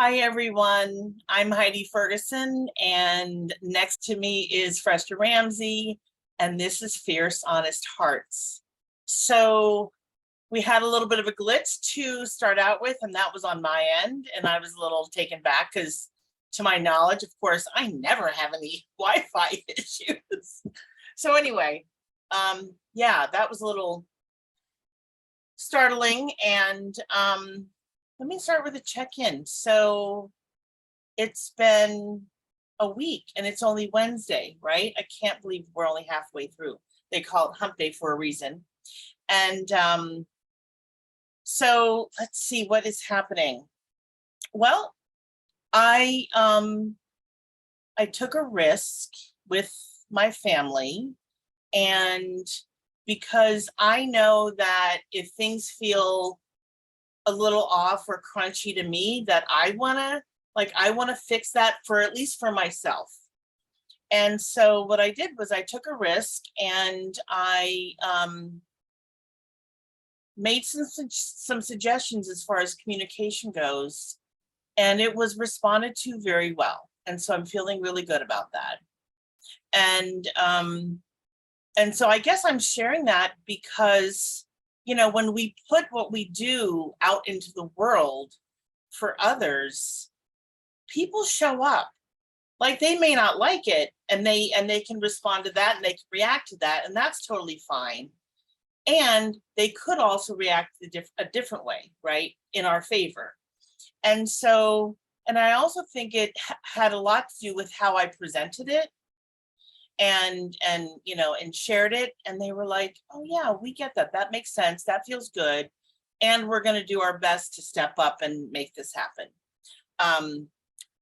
Hi, everyone. I'm Heidi Ferguson, and next to me is Fresta Ramsey, and this is Fierce Honest Hearts. So we had a little bit of a glitch to start out with, and that was on my end, and I was a little taken back because, to my knowledge, of course, I never have any Wi-Fi issues. So anyway, yeah, that was a little startling, and let me start with a check-in. So it's been a week and it's only Wednesday, right? I can't believe we're only halfway through. They call it hump day for a reason. And so let's see what is happening. Well, I took a risk with my family, and because I know that if things feel a little off or crunchy to me, that I want to fix that, for at least for myself. And so what I did was I took a risk, and I made some suggestions as far as communication goes, and it was responded to very well. And so I'm feeling really good about that. And so I guess I'm sharing that because, when we put what we do out into the world for others, people show up. Like, they may not like it, and they can respond to that, and they can react to that, and that's totally fine. And they could also react a different way, right, in our favor. And so, and I also think it had a lot to do with how I presented it, and shared it, and they were like, oh yeah, we get that, that makes sense, that feels good, and we're going to do our best to step up and make this happen.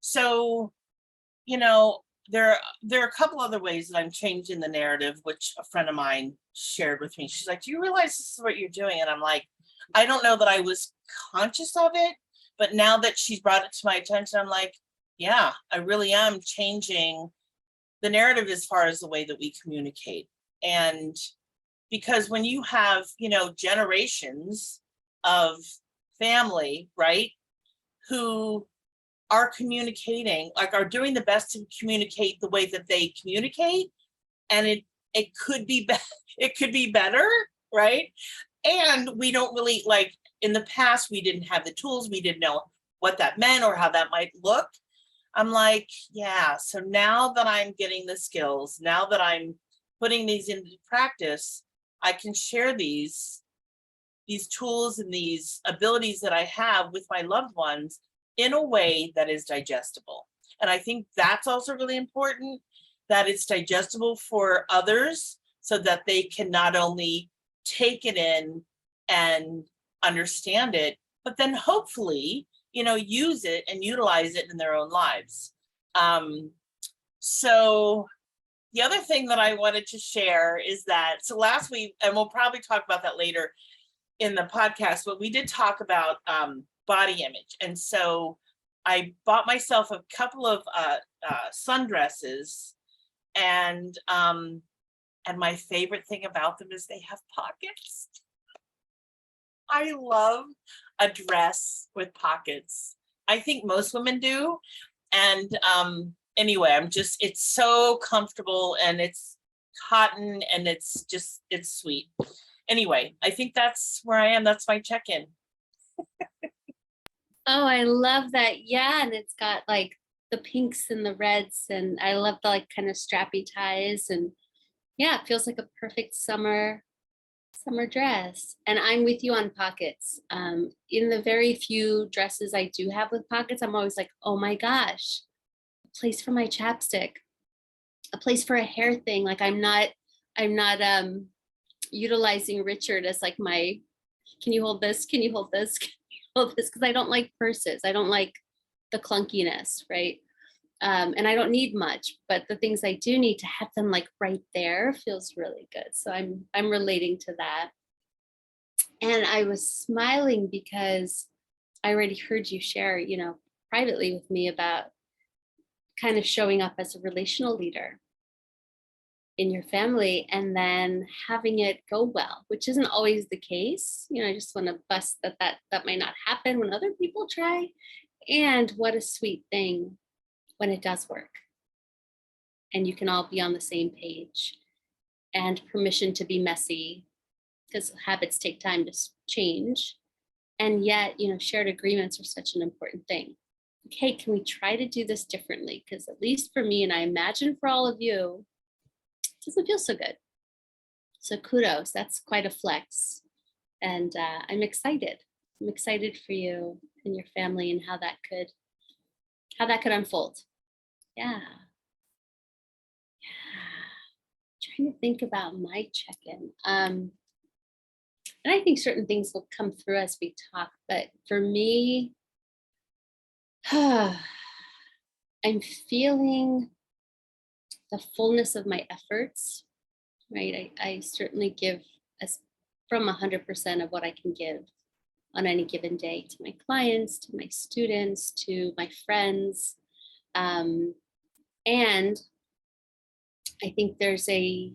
So there are a couple other ways that I'm changing the narrative, which a friend of mine shared with me. She's like, do you realize this is what you're doing? And I'm like, I don't know that I was conscious of it, but now that she's brought it to my attention, I'm like, yeah, I really am changing the narrative as far as the way that we communicate. And because when you have, generations of family, right, who are communicating, like, are doing the best to communicate the way that they communicate, and it could be it could be better, right? And we don't really, like, in the past, we didn't have the tools, we didn't know what that meant or how that might look. I'm like, yeah, so now that I'm getting the skills, now that I'm putting these into practice, I can share these tools and these abilities that I have with my loved ones in a way that is digestible. And I think that's also really important, that it's digestible for others, so that they can not only take it in and understand it, but then hopefully, use it and utilize it in their own lives. So the other thing that I wanted to share is that, so last week, and we'll probably talk about that later in the podcast, but we did talk about body image. And so I bought myself a couple of sundresses, and my favorite thing about them is they have pockets. I love a dress with pockets. I think most women do. And anyway, it's so comfortable, and it's cotton, and it's sweet. Anyway, I think that's where I am. That's my check-in. Oh, I love that. Yeah. And it's got like the pinks and the reds, and I love the like kind of strappy ties, and yeah, it feels like a perfect summer dress. And I'm with you on pockets. In the very few dresses I do have with pockets, I'm always like, oh my gosh, a place for my chapstick, a place for a hair thing. Like I'm not utilizing Richard as like my, can you hold this? Can you hold this? Can you hold this? Because I don't like purses. I don't like the clunkiness, right? And I don't need much, but the things I do need, to have them like right there feels really good. So I'm relating to that. And I was smiling because I already heard you share, privately with me about kind of showing up as a relational leader in your family, and then having it go well, which isn't always the case. I just want to bust that might not happen when other people try. And what a sweet thing when it does work and you can all be on the same page, and permission to be messy because habits take time to change. And yet, shared agreements are such an important thing. Okay, can we try to do this differently? Because at least for me, and I imagine for all of you, it doesn't feel so good. So kudos, that's quite a flex. And I'm excited. I'm excited for you and your family and how that could unfold. Yeah. Trying to think about my check-in. And I think certain things will come through as we talk, but for me, I'm feeling the fullness of my efforts, right? I certainly give as from 100% of what I can give on any given day to my clients, to my students, to my friends. And I think there's a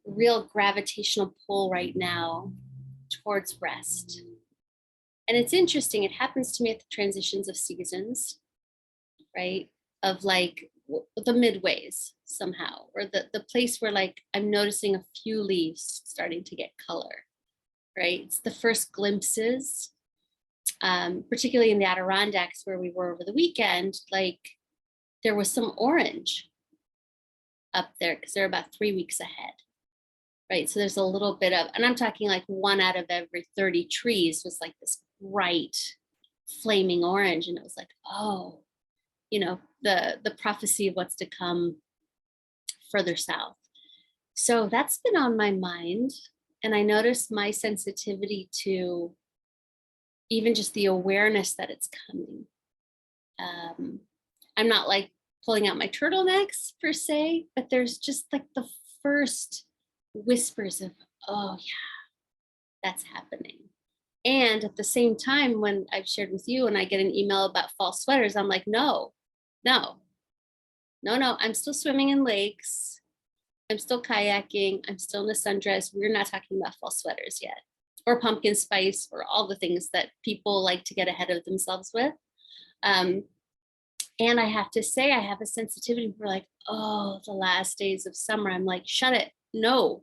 real gravitational pull right now towards rest. And it's interesting, it happens to me at the transitions of seasons, right? Of like the midways somehow, or the place where like I'm noticing a few leaves starting to get color, right? It's the first glimpses, particularly in the Adirondacks where we were over the weekend, like there was some orange up there because they're about 3 weeks ahead. Right. So there's a little bit of, and I'm talking like 1 out of every 30 trees was like this bright flaming orange. And it was like, oh, the prophecy of what's to come further south. So that's been on my mind. And I noticed my sensitivity to even just the awareness that it's coming. I'm not like pulling out my turtlenecks per se, but there's just like the first whispers of, oh yeah, that's happening. And at the same time, when I've shared with you and I get an email about fall sweaters, I'm like, no, I'm still swimming in lakes. I'm still kayaking. I'm still in a sundress. We're not talking about fall sweaters yet, or pumpkin spice, or all the things that people like to get ahead of themselves with. And I have to say, I have a sensitivity for like, oh, the last days of summer. I'm like, shut it. No,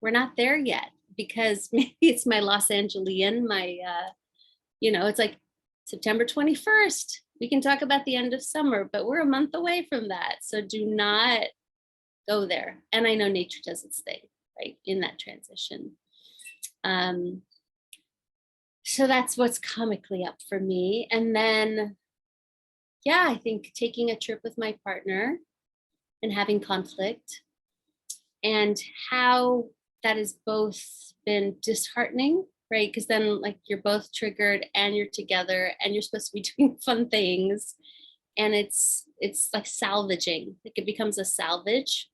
we're not there yet, because maybe it's my Los Angelian, it's like September 21st. We can talk about the end of summer, but we're a month away from that. So do not go there. And I know nature does its thing, right, in that transition. So that's what's comically up for me. And then, yeah, I think taking a trip with my partner and having conflict, and how that has both been disheartening, right? Because then like you're both triggered and you're together and you're supposed to be doing fun things. And it's like salvaging, like it becomes a salvage.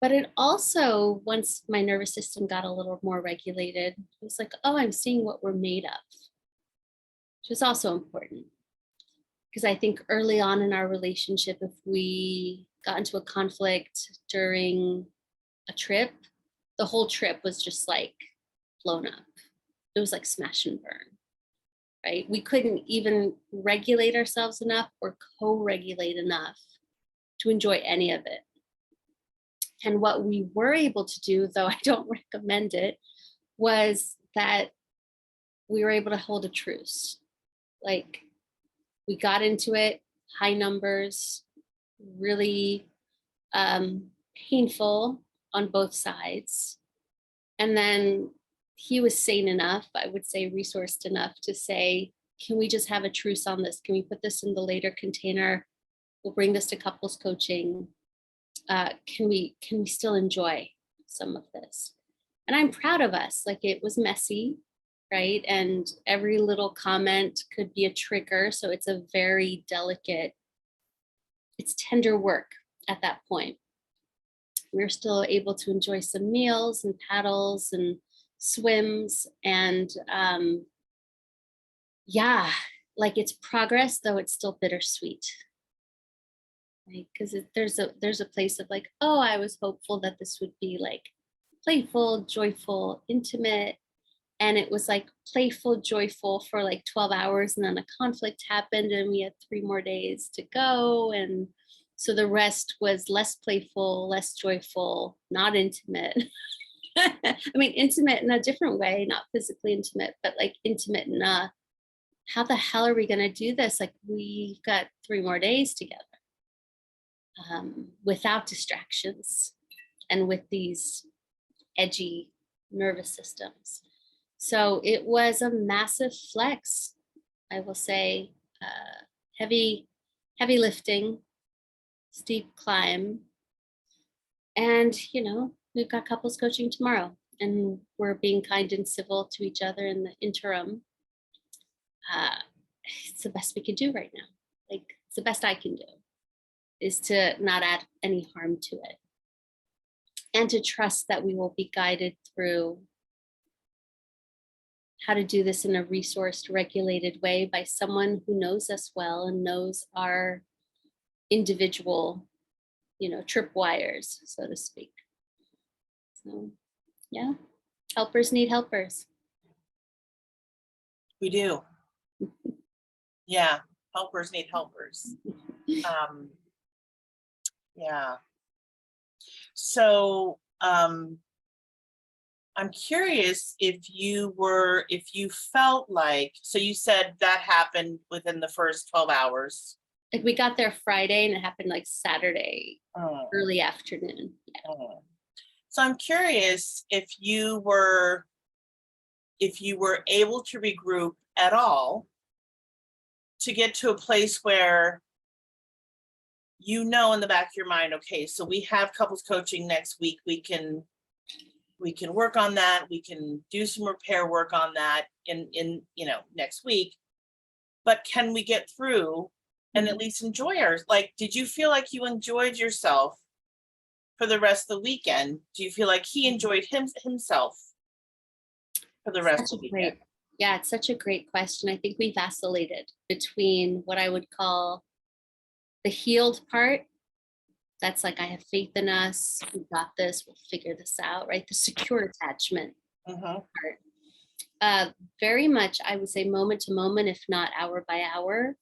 But it also, once my nervous system got a little more regulated, it was like, oh, I'm seeing what we're made of, which is also important. Because I think early on in our relationship, if we got into a conflict during a trip, the whole trip was just like blown up. It was like smash and burn, right? We couldn't even regulate ourselves enough or co-regulate enough to enjoy any of it. And what we were able to do, though I don't recommend it, was that we were able to hold a truce. Like we got into it, high numbers, really painful on both sides. And then he was sane enough, I would say resourced enough to say, can we just have a truce on this? Can we put this in the later container? We'll bring this to couples coaching. Can we still enjoy some of this? And I'm proud of us. Like it was messy, right? And every little comment could be a trigger. So it's a very delicate, it's tender work at that point. We're still able to enjoy some meals and paddles and swims. And yeah, like it's progress, though it's still bittersweet. Right? Because there's a place of like, oh, I was hopeful that this would be like playful, joyful, intimate. And it was like playful, joyful for like 12 hours. And then a conflict happened and we had 3 more days to go. And so the rest was less playful, less joyful, not intimate. I mean, intimate in a different way, not physically intimate, but like intimate in a, how the hell are we going to do this? Like, we've got 3 more days together, without distractions and with these edgy nervous systems. So it was a massive flex, I will say, heavy lifting, steep climb. And, we've got couples coaching tomorrow and we're being kind and civil to each other in the interim. It's the best we can do right now. Like, it's the best I can do, is to not add any harm to it. And to trust that we will be guided through how to do this in a resourced, regulated way by someone who knows us well and knows our individual, tripwires, so to speak. So, yeah, helpers need helpers. We do. Yeah, helpers need helpers. Yeah. So I'm curious if you felt like, so you said that happened within the first 12 hours. Like, we got there Friday and it happened like Saturday, early afternoon. Yeah. So I'm curious if you were able to regroup at all to get to a place where in the back of your mind, okay, so we have couples coaching next week. We can work on that. We can do some repair work on that in next week. But can we get through and at least enjoy ours? Like, did you feel like you enjoyed yourself for the rest of the weekend? Do you feel like he enjoyed himself for the rest of the weekend? Yeah, it's such a great question. I think we vacillated between what I would call the healed part. That's like, I have faith in us. We got this. We'll figure this out, right? The secure attachment part. Very much, I would say, moment to moment, if not hour by hour,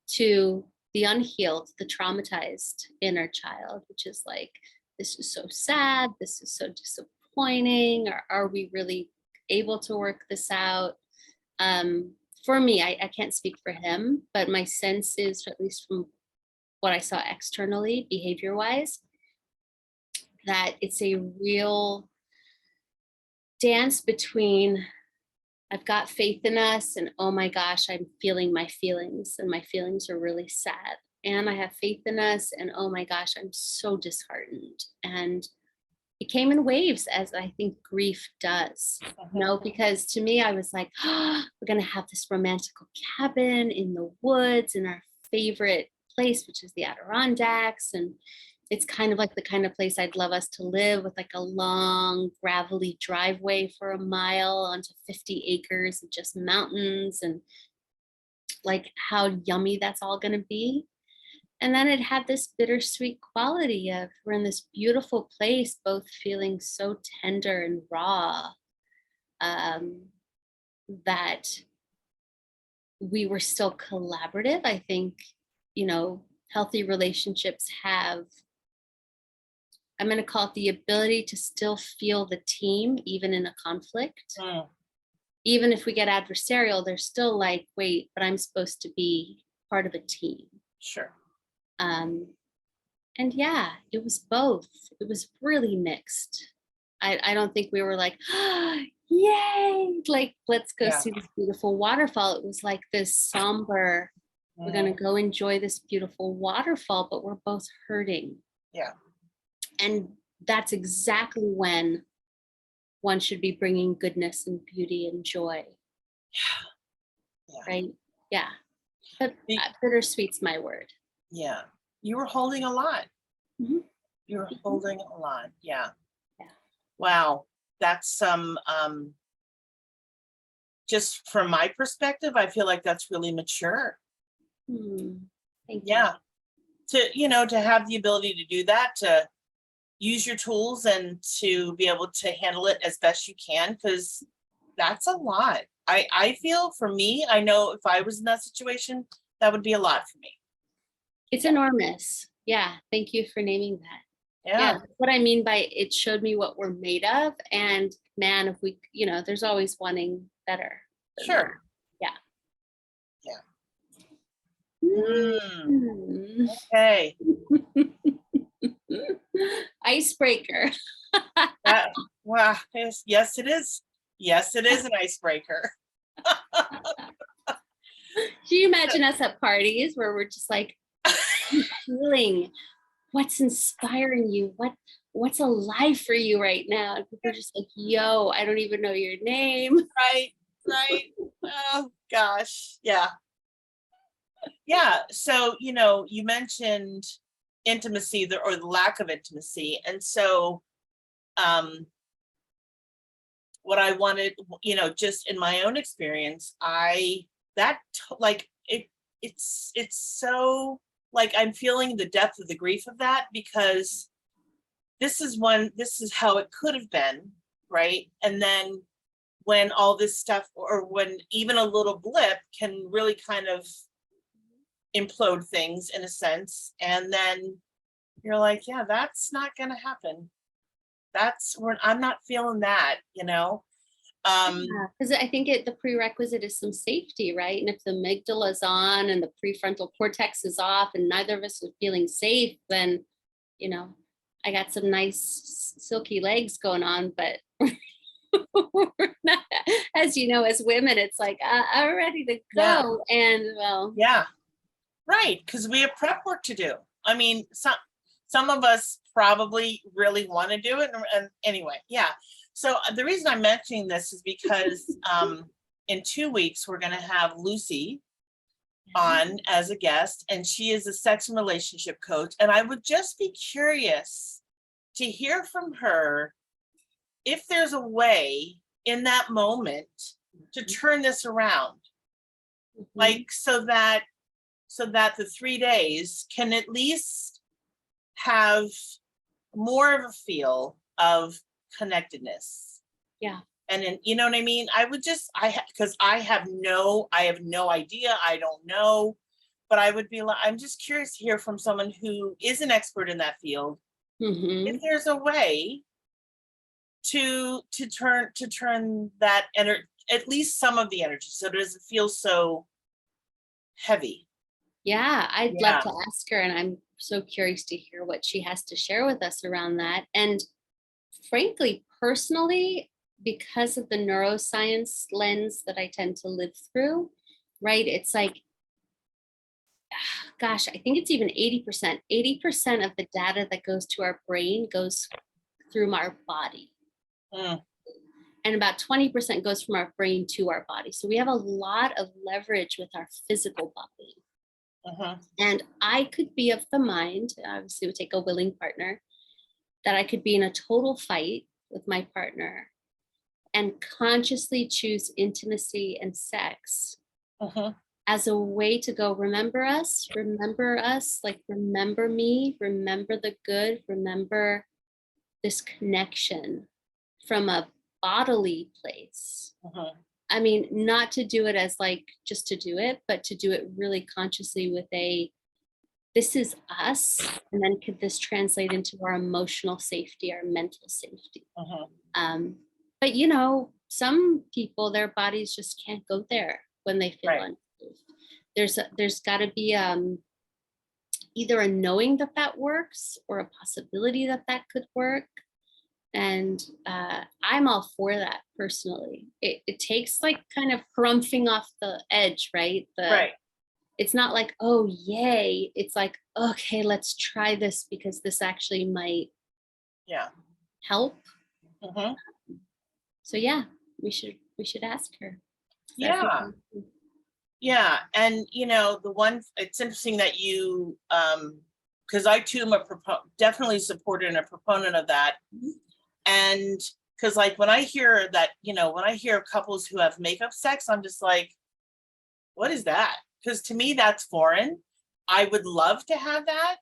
to the unhealed, the traumatized inner child, which is like, this is so sad. This is so disappointing. Or are we really able to work this out? For me, I can't speak for him, but my sense is, at least from what I saw externally, behavior wise, that it's a real dance between, I've got faith in us, and oh my gosh, I'm feeling my feelings, and my feelings are really sad. And I have faith in us, and oh my gosh, I'm so disheartened. And it came in waves, as I think grief does. Because to me, I was like, oh, we're going to have this romantical cabin in the woods in our favorite place, which is the Adirondacks. And it's kind of like the kind of place I'd love us to live, with like a long gravelly driveway for a mile onto 50 acres of just mountains, and like how yummy that's all going to be. And then it had this bittersweet quality of, we're in this beautiful place, both feeling so tender and raw, that we were still collaborative. I think, healthy relationships have, I'm going to call it, the ability to still feel the team, even in a conflict. Even if we get adversarial, they're still like, wait, but I'm supposed to be part of a team. Sure. And yeah, it was both. It was really mixed. I don't think we were like, oh, yay, like, let's go see this beautiful waterfall. It was like this somber, we're going to go enjoy this beautiful waterfall, but we're both hurting. Yeah. And that's exactly when one should be bringing goodness and beauty and joy. Yeah. Right? Yeah. But bittersweet's my word. Yeah. You were holding a lot. Mm-hmm. You were holding a lot. Yeah. Yeah. Wow. That's some, just from my perspective, I feel like that's really mature. Thank you. To have the ability to do that, to use your tools and to be able to handle it as best you can, because that's a lot. I feel for me, I know if I was in that situation, that would be a lot for me. It's enormous. Yeah. Thank you for naming that. Yeah. Yeah, That's what I mean by it showed me what we're made of. And man, if we, there's always wanting better than that. sure. Yeah. Yeah. Mm. Okay. Icebreaker. Wow. Yes, it is. Yes, it is an icebreaker. Can you imagine us at parties where we're just like feeling what's inspiring you? What's alive for you right now? And people are just like, yo, I don't even know your name. Right. Oh gosh. Yeah. Yeah. So, you mentioned intimacy or the lack of intimacy. And so what I wanted, just in my own experience, it's so like I'm feeling the depth of the grief of that, because this is how it could have been, right? And then when all this stuff, or when even a little blip can really kind of implode things in a sense, and then you're like, yeah, that's not going to happen. I'm not feeling that. Because I think the prerequisite is some safety, right? And if the amygdala is on and the prefrontal cortex is off and neither of us are feeling safe, then, I got some nice silky legs going on, but we're not, as you know, as women, it's like, I'm ready to go. Yeah. And well, Yeah, right, because we have prep work to do. I mean, some of us probably really want to do it, and anyway, yeah. So the reason I'm mentioning this is because in 2 weeks we're going to have Lucy on as a guest, and she is a sex and relationship coach, and I would just be curious to hear from her if there's a way in that moment to turn this around, like so that the 3 days can at least have more of a feel of connectedness. Yeah. And then, you know what I mean? I would just, because I have no idea. I don't know, but I'm just curious to hear from someone who is an expert in that field. If there's a way to turn that energy, at least some of the energy, so it doesn't feel so heavy. Yeah, I'd love to ask her, and I'm so curious to hear what she has to share with us around that. And frankly, personally, because of the neuroscience lens that I tend to live through, right? It's like, gosh, I think it's even 80%. 80% of the data that goes to our brain goes through our body. And about 20% goes from our brain to our body. So we have a lot of leverage with our physical body. And I could be of the mind, obviously it would take a willing partner, that I could be in a total fight with my partner and consciously choose intimacy and sex as a way to go, remember us, like remember me, remember the good, remember this connection from a bodily place. I mean, not to do it as like just to do it, but to do it really consciously with this is us. And then could this translate into our emotional safety, our mental safety? But some people, their bodies just can't go there when they feel unsafe. There's got to be either a knowing that works or a possibility that could work. And I'm all for that personally. It takes like kind of harumphing off the edge, right? It's not like, oh, yay. It's like, okay, let's try this because this actually might help. So yeah, we should ask her. Yeah. And it's interesting that you because I too am definitely supporter and a proponent of that. And because like when I hear that, when I hear couples who have makeup sex, I'm just like, what is that? Because to me, that's foreign. I would love to have that,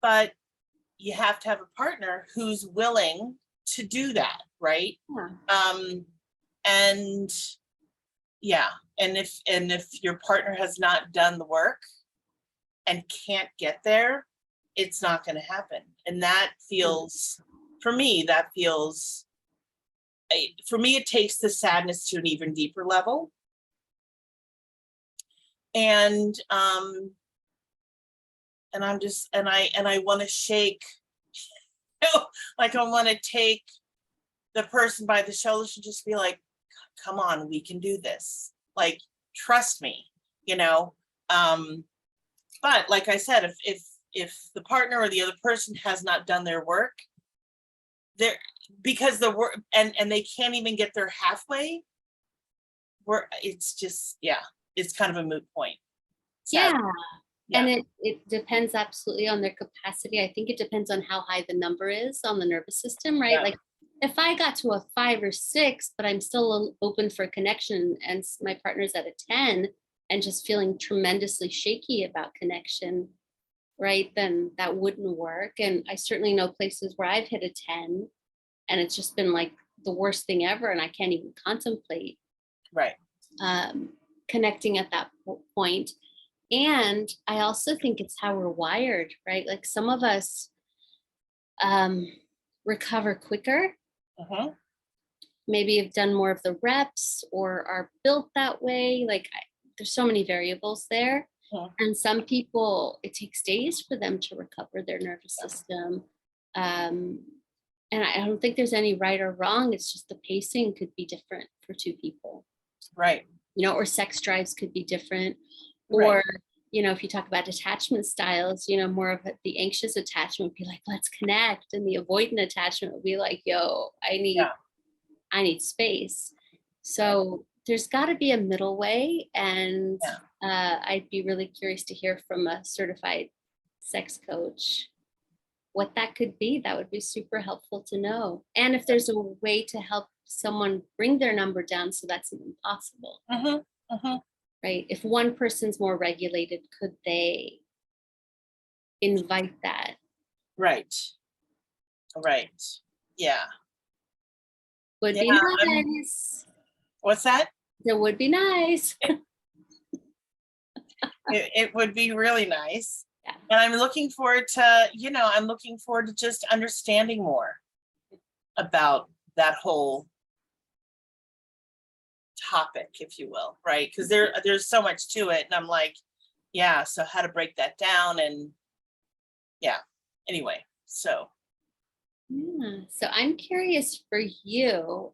but you have to have a partner who's willing to do that, right? And yeah, and if your partner has not done the work and can't get there, it's not going to happen. And that feels, for me, for me, it takes the sadness to an even deeper level. And I'm just, and I want to shake, like I want to take the person by the shoulders and just be like, come on, we can do this. Like, trust me, you know? But like I said, if the partner or the other person has not done their work, they're, because the work, and they can't even get there halfway, it's just, yeah, it's kind of a moot point. Yeah. Yeah. And it depends absolutely on their capacity. I think it depends on how high the number is on the nervous system, right? Yeah. Like if I got to a 5 or 6, but I'm still open for connection and my partner's at a 10 and just feeling tremendously shaky about connection, right? Then that wouldn't work. And I certainly know places where I've hit a 10 and it's just been like the worst thing ever. And I can't even contemplate Right. connecting at that point. And I also think it's how we're wired, right? Like some of us recover quicker, maybe have done more of the reps or are built that way. Like there's so many variables there. And some people, it takes days for them to recover their nervous system. And I don't think there's any right or wrong. It's just the pacing could be different for two people. Right. You know, or sex drives could be different. Right. Or, you know, if you talk about attachment styles, you know, more of the anxious attachment would be like, let's connect. And the avoidant attachment would be like, yo, I need space. So there's got to be a middle way. And I'd be really curious to hear from a certified sex coach what that could be. That would be super helpful to know. And if there's a way to help someone bring their number down so that's even possible. Right? If one person's more regulated, could they invite that? Right. Right. Yeah. Would be nice. What's that? It would be nice. It would be really nice. Yeah. And I'm looking forward to, just understanding more about that whole topic, if you will, right? Because there's so much to it. And I'm like, yeah, so how to break that down, and yeah. Anyway, so. Yeah. So I'm curious for you,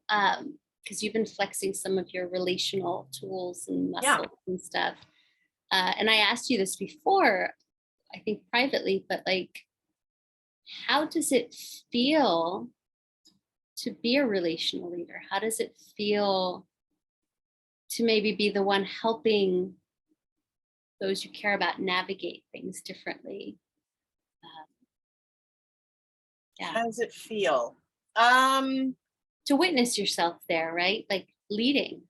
because you've been flexing some of your relational tools and muscles and stuff. And I asked you this before, I think privately, but like, how does it feel to be a relational leader? How does it feel to maybe be the one helping those you care about navigate things differently? How does it feel? To witness yourself there, right? Like leading.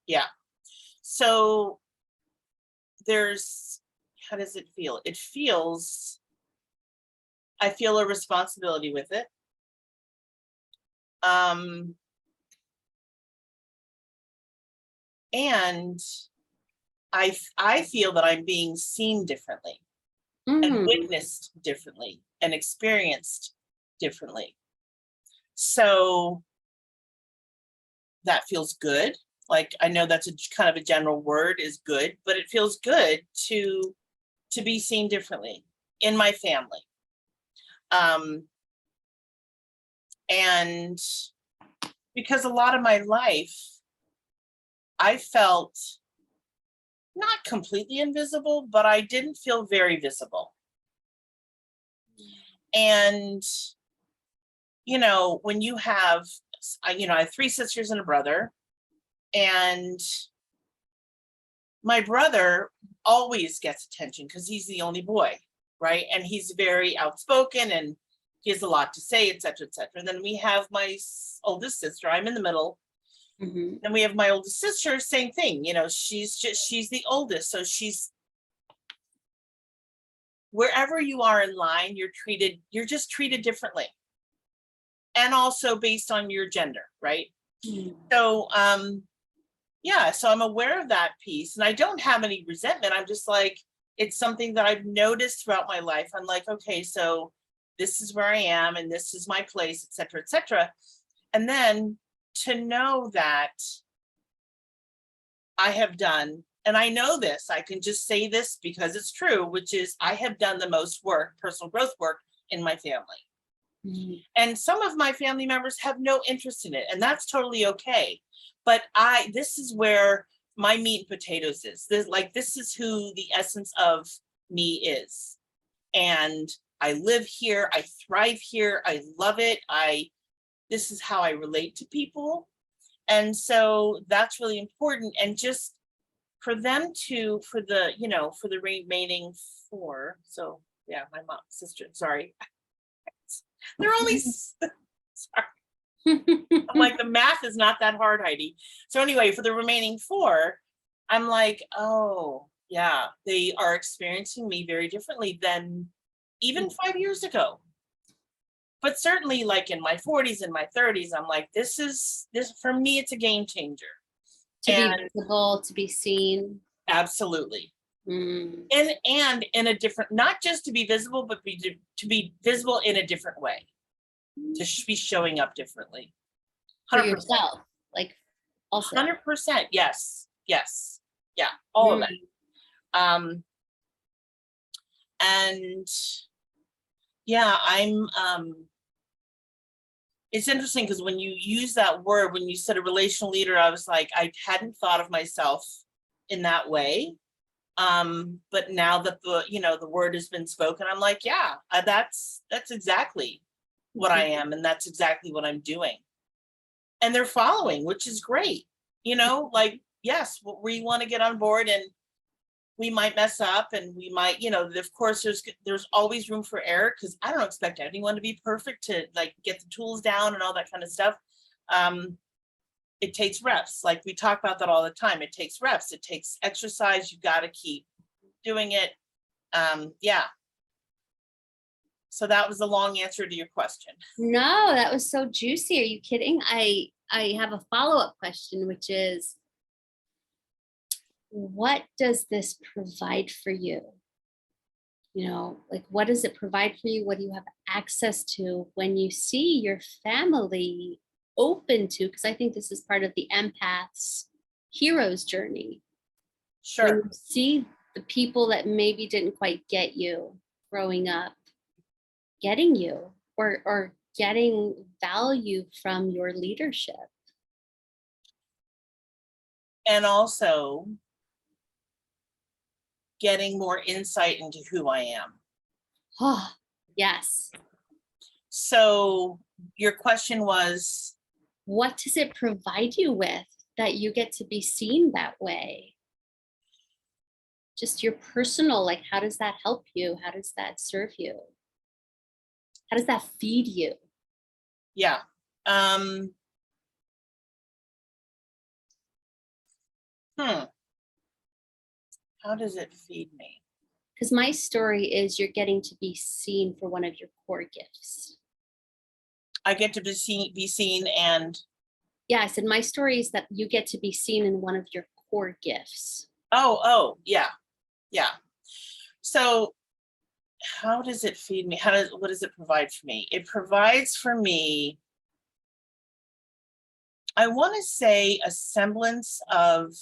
Yeah. So how does it feel? It feels, I feel a responsibility with it. And I feel that I'm being seen differently and witnessed differently and experienced differently. So that feels good. Like, I know that's a kind of a general word, is good, but it feels good to be seen differently in my family. And because a lot of my life, I felt not completely invisible, but I didn't feel very visible. And, when you have, I have 3 sisters and a brother, and my brother always gets attention because he's the only boy, right? And he's very outspoken and he has a lot to say, et cetera, et cetera. And then we have my oldest sister, I'm in the middle. And we have my oldest sister, same thing, she's the oldest. So she's, wherever you are in line, you're just treated differently. and also based on your gender, right? Mm. So, yeah, so I'm aware of that piece, and I don't have any resentment. I'm just like, it's something that I've noticed throughout my life. I'm like, okay, so this is where I am, and this is my place, et cetera, et cetera. And then to know that I have done, and I know this, I can just say this because it's true, which is I have done the most work, personal growth work in my family. Mm. And some of my family members have no interest in it, and that's totally okay. But this is where my meat and potatoes is. This is who the essence of me is. And I live here, I thrive here, I love it. This is how I relate to people. And so that's really important. And just for them to, for the remaining four. So yeah, my mom, sister, sorry. They're only, sorry. I'm like, the math is not that hard, Heidi. So anyway, for the remaining four, I'm like, oh yeah, they are experiencing me very differently than even 5 years ago. But certainly like in my 40s and my 30s, I'm like, this for me, it's a game changer. To be And visible, to be seen. absolutely. Mm. And in a different, not just to be visible, but to be visible in a different way, to be showing up differently. For 100%. yourself, like also. 100%. Yes. Yes. Yeah. All of it. And yeah, it's interesting because when you use that word, when you said a relational leader, I was like, I hadn't thought of myself in that way. But now that the word has been spoken, I'm like, yeah, that's exactly what I am. And that's exactly what I'm doing. And they're following, which is great. Like, yes, we want to get on board, and we might mess up, and we might, of course, there's always room for error, because I don't expect anyone to be perfect to like get the tools down and all that kind of stuff. It takes reps. Like we talk about that all the time. It takes reps. It takes exercise. You got to keep doing it. Yeah. So that was a long answer to your question. No, that was so juicy. Are you kidding? I have a follow-up question, which is, what does this provide for you? Like, what does it provide for you? What do you have access to when you see your family open to? Because I think this is part of the empath's hero's journey. Sure. When you see the people that maybe didn't quite get you growing up, getting you, or getting value from your leadership. And also getting more insight into who I am. Oh, yes. So your question was, what does it provide you with that you get to be seen that way? Just your personal, like, how does that help you? How does that serve you? How does that feed you? Yeah. How does it feed me? Because my story is you're getting to be seen for one of your core gifts. I get to be seen and. Yeah, I said my story is that you get to be seen in one of your core gifts. Oh, yeah. Yeah. So how does it feed me? What does it provide for me? It provides for me, I want to say, a semblance of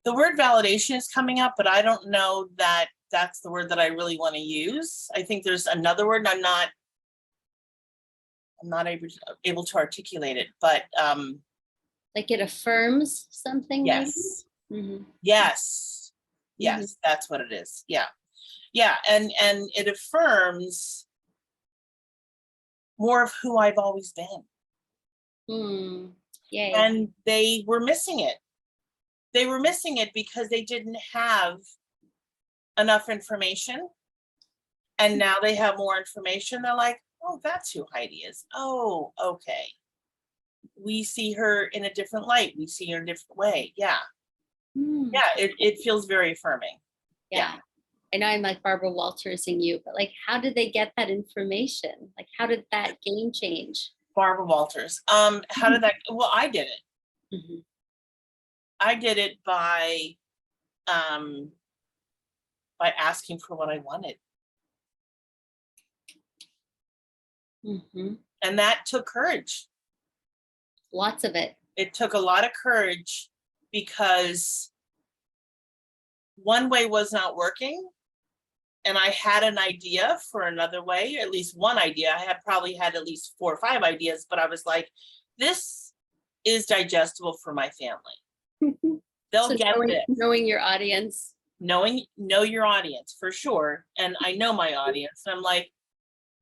the word validation is coming up, but I don't know that that's the word that I really want to use. I think there's another word, and I'm not able to articulate it, but like it affirms something. Yes. Mm-hmm. Yes. Yes, Mm-hmm. that's what it is. Yeah. Yeah. And it affirms more of who I've always been. Yay. And they were missing it. They were missing it because they didn't have enough information. And now they have more information. They're like, oh, that's who Heidi is. Oh, okay. we see her in a different light. We see her in a different way. Yeah. Mm. Yeah. It feels very affirming. Yeah. I know I'm like Barbara Waltersing you, but like, how did they get that information? Like, how did that game change? Barbara Walters. How did that, well, I did it. Mhm. I did it by asking for what I wanted. Mhm. And that took courage. Lots of it. It took a lot of courage because one way was not working. And I had an idea for another way, at least one idea. I had probably had at least 4 or 5 ideas, but I was like, this is digestible for my family. They'll So get this. knowing your audience. Know your audience for sure. And I know my audience. And I'm like,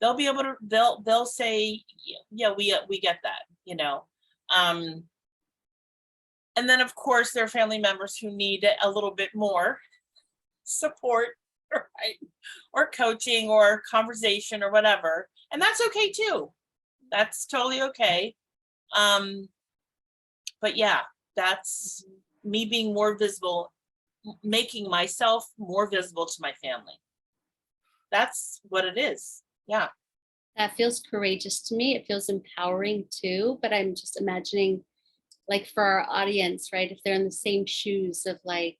they'll be able to, they'll say, yeah, we get that, you know. And then of course there are family members who need a little bit more support, right? Or coaching or conversation or whatever. And that's okay too. That's totally okay. But yeah, that's me being more visible, making myself more visible to my family. That's what it is. Yeah. That feels courageous to me. It feels empowering too, but I'm just imagining like for our audience, right? If they're in the same shoes of like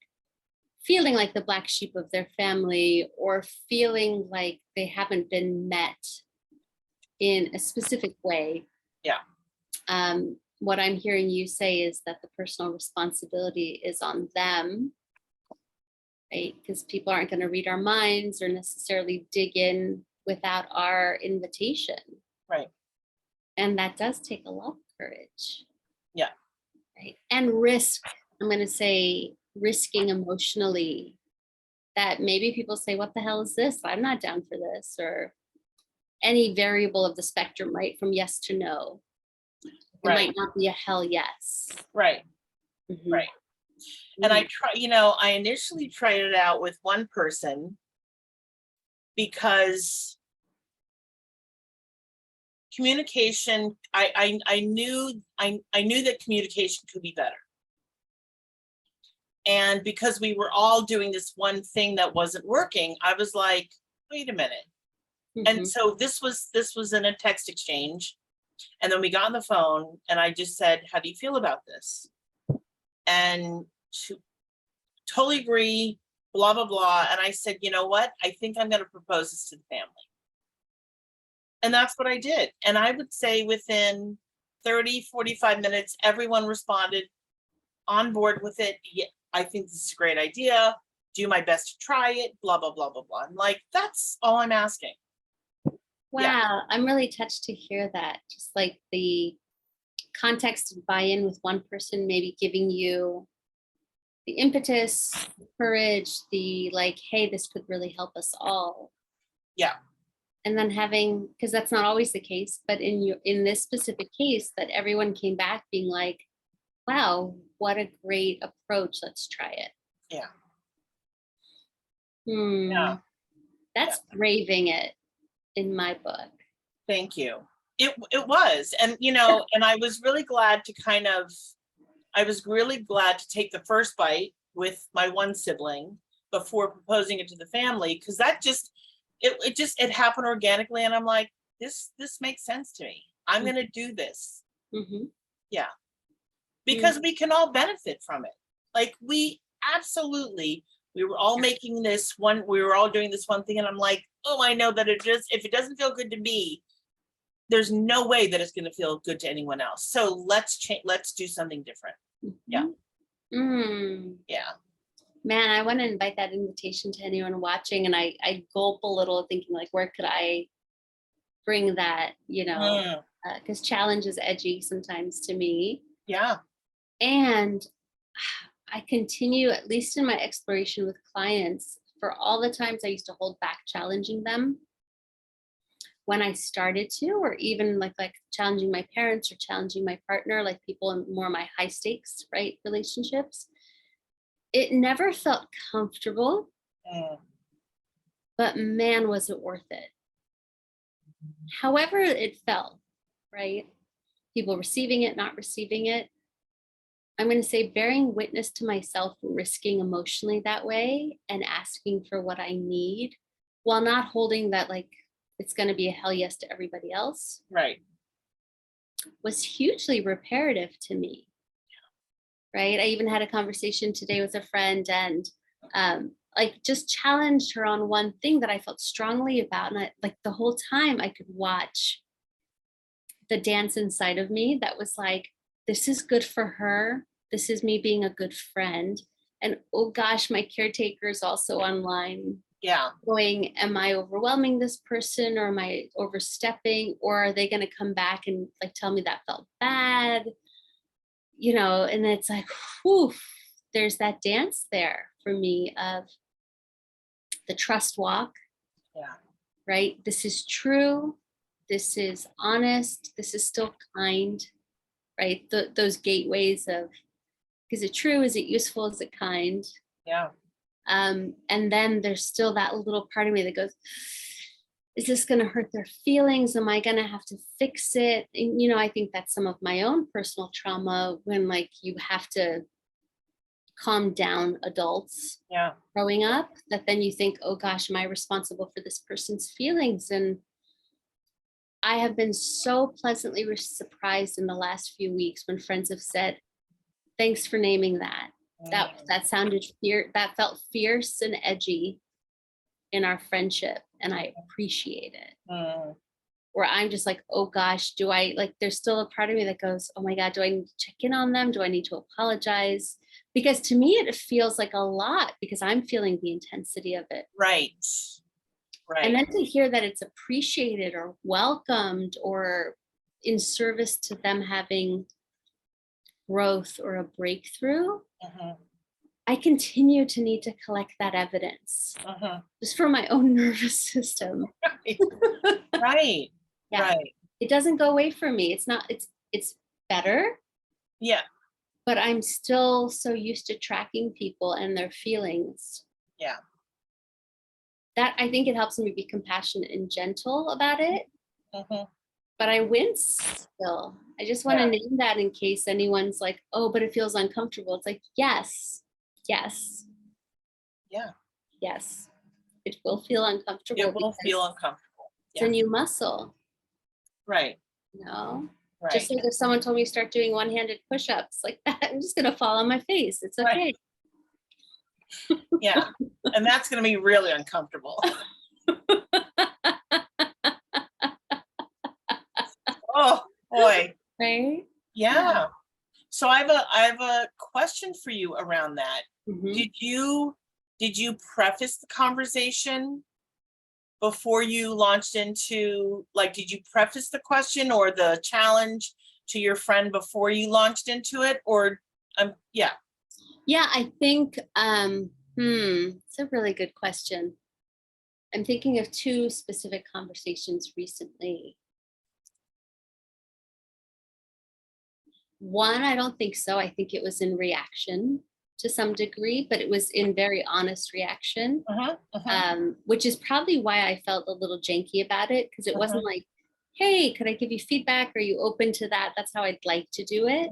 feeling like the black sheep of their family or feeling like they haven't been met in a specific way. Yeah. What I'm hearing you say is that the personal responsibility is on them, right? Because people aren't going to read our minds or necessarily dig in without our invitation. Right. And that does take a lot of courage. Yeah. Right. And risk, I'm going to say risking emotionally that maybe people say, what the hell is this? I'm not down for this, or any variable of the spectrum, right? From yes to no. It Right. might not be a hell yes. Right. Mhm. Right. And I initially tried it out with one person because communication, I knew that communication could be better. And because we were all doing this one thing that wasn't working, I was like, wait a minute. And Mhm. so this was in a text exchange. And then we got on the phone and I just said, how do you feel about this? And she totally agree, blah, blah, blah. And I said, you know what? I think I'm going to propose this to the family. And that's what I did. And I would say within 30, 45 minutes, everyone responded on board with it. Yeah, I think this is a great idea. Do my best to try it, blah, blah, blah, blah, blah. I'm like, that's all I'm asking. Wow. Yeah. I'm really touched to hear that. Just like the context and buy-in with one person, maybe giving you the impetus, the courage, the like, hey, this could really help us all. Yeah. And then having, because that's not always the case, but in this specific case, that everyone came back being like, wow, what a great approach. Let's try it. Yeah. Yeah. That's braving it in my book. Thank you. It was. And, and I was really glad to take the first bite with my one sibling before proposing it to the family. Cause that it happened organically. And I'm like, this makes sense to me. I'm going to do this. Mm-hmm. Yeah. Because we can all benefit from it. Like we were all making this one, we were all doing this one thing. And I'm like, oh, I know that if it doesn't feel good to me, there's no way that it's going to feel good to anyone else. So let's do something different. Yeah. Yeah. Man, I want to invite that invitation to anyone watching. And I gulp a little thinking like, where could I bring that, because challenge is edgy sometimes to me. Yeah. And I continue, at least in my exploration with clients, for all the times I used to hold back challenging them. When I started to, or even like challenging my parents or challenging my partner, like people in more of my high stakes, right, relationships, it never felt comfortable, but man, was it worth it. However it felt, right? people receiving it, not receiving it. I'm going to say bearing witness to myself risking emotionally that way and asking for what I need while not holding that like it's going to be a hell yes to everybody else Right. was hugely reparative to me. Right. I even had a conversation today with a friend and like just challenged her on one thing that I felt strongly about. And like the whole time I could watch the dance inside of me that was like, this is good for her. This is me being a good friend. And oh gosh, my caretaker is also online Yeah. going, am I overwhelming this person or am I overstepping? Or are they going to come back and like tell me that felt bad? You know, and it's like, whew, there's that dance there for me of the trust walk, Yeah. right? This is true. This is honest. This is still kind, right? Those gateways of, is it true? Is it useful? Is it kind? Yeah. And then there's still that little part of me that goes, is this going to hurt their feelings? Am I going to have to fix it? And, you know, I think that's some of my own personal trauma when like you have to calm down adults Yeah. growing up, that then you think, oh gosh, am I responsible for this person's feelings? And I have been so pleasantly surprised in the last few weeks when friends have said, thanks for naming that. That sounded that felt fierce and edgy in our friendship. And I appreciate it. Mm. Where I'm just like, oh gosh, do I like, there's still a part of me that goes, oh my God, do I need to check in on them? Do I need to apologize? Because to me, it feels like a lot because I'm feeling the intensity of it. Right. Right. And then to hear that it's appreciated or welcomed or in service to them having growth or a breakthrough, Mhm. I continue to need to collect that evidence Mhm. just for my own nervous system. Right. Right. Yeah. Right. It doesn't go away from me. It's better, Yeah. but I'm still so used to tracking people and their feelings Yeah. that I think it helps me be compassionate and gentle about it. Mhm. But I wince still. I just want to Yeah. name that in case anyone's like, oh, but it feels uncomfortable. It's like, yes, yes, Yeah. yes. It will feel uncomfortable It will feel because uncomfortable. it's Yeah. a new muscle, Right. you know? Right. Just like if someone told me to start doing one-handed push-ups like that, I'm just gonna fall on my face. It's Right. okay. Yeah. And that's going to be really uncomfortable. Oh boy. Right? Yeah. So I have a question for you around that. Mhm. Did you preface the conversation before you launched into, like, did you preface the question or the challenge to your friend before you launched into it? Or yeah. Yeah, I think it's a really good question. I'm thinking of two specific conversations recently. One, I don't think so. I think it was in reaction to some degree, but it was in very honest reaction, Uh-huh. Uh-huh. which is probably why I felt a little janky about it because it wasn't like, hey, could I give you feedback? Are you open to that? That's how I'd like to do it.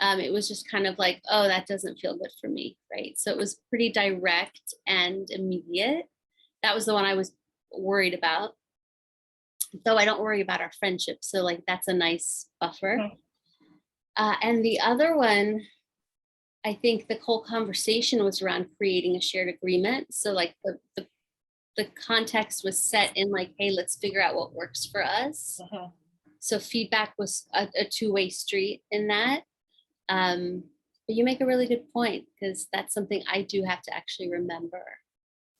It was just kind of like, oh, that doesn't feel good for me, right? So it was pretty direct and immediate. That was the one I was worried about. Though I don't worry about our friendship. So like that's a nice buffer. And the other one, I think the whole conversation was around creating a shared agreement. So like the context was set in like, hey, let's figure out what works for us. Uh-huh. So feedback was a two-way street in that. But you make a really good point because that's something I do have to actually remember.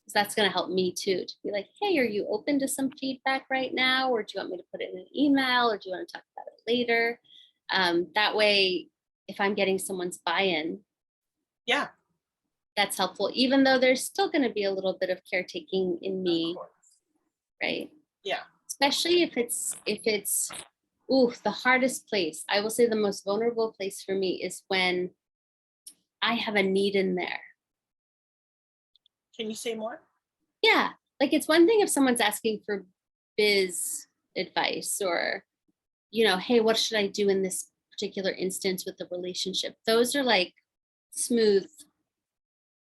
Because that's going to help me too, to be like, hey, are you open to some feedback right now? Or do you want me to put it in an email? Or do you want to talk about it later? That way, if I'm getting someone's buy-in, Yeah. that's helpful, even though there's still going to be a little bit of caretaking in me, right? Yeah. Especially if it's the hardest place. I will say the most vulnerable place for me is when I have a need in there. Can you say more? Yeah, like it's one thing if someone's asking for biz advice or hey, what should I do in this particular instance with the relationship? Those are like smooth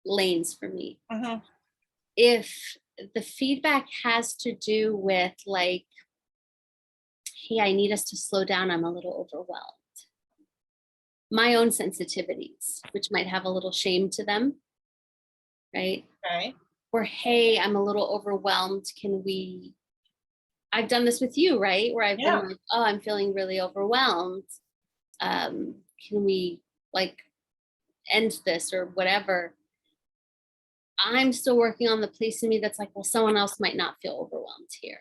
lanes for me. Mhm. If the feedback has to do with like, hey, I need us to slow down, I'm a little overwhelmed. My own sensitivities, which might have a little shame to them, right? Okay. Or, hey, I'm a little overwhelmed. I've done this with you, right? Where I've been Yeah. like, oh, I'm feeling really overwhelmed. Can we like end this or whatever? I'm still working on the place in me that's like, well, someone else might not feel overwhelmed here.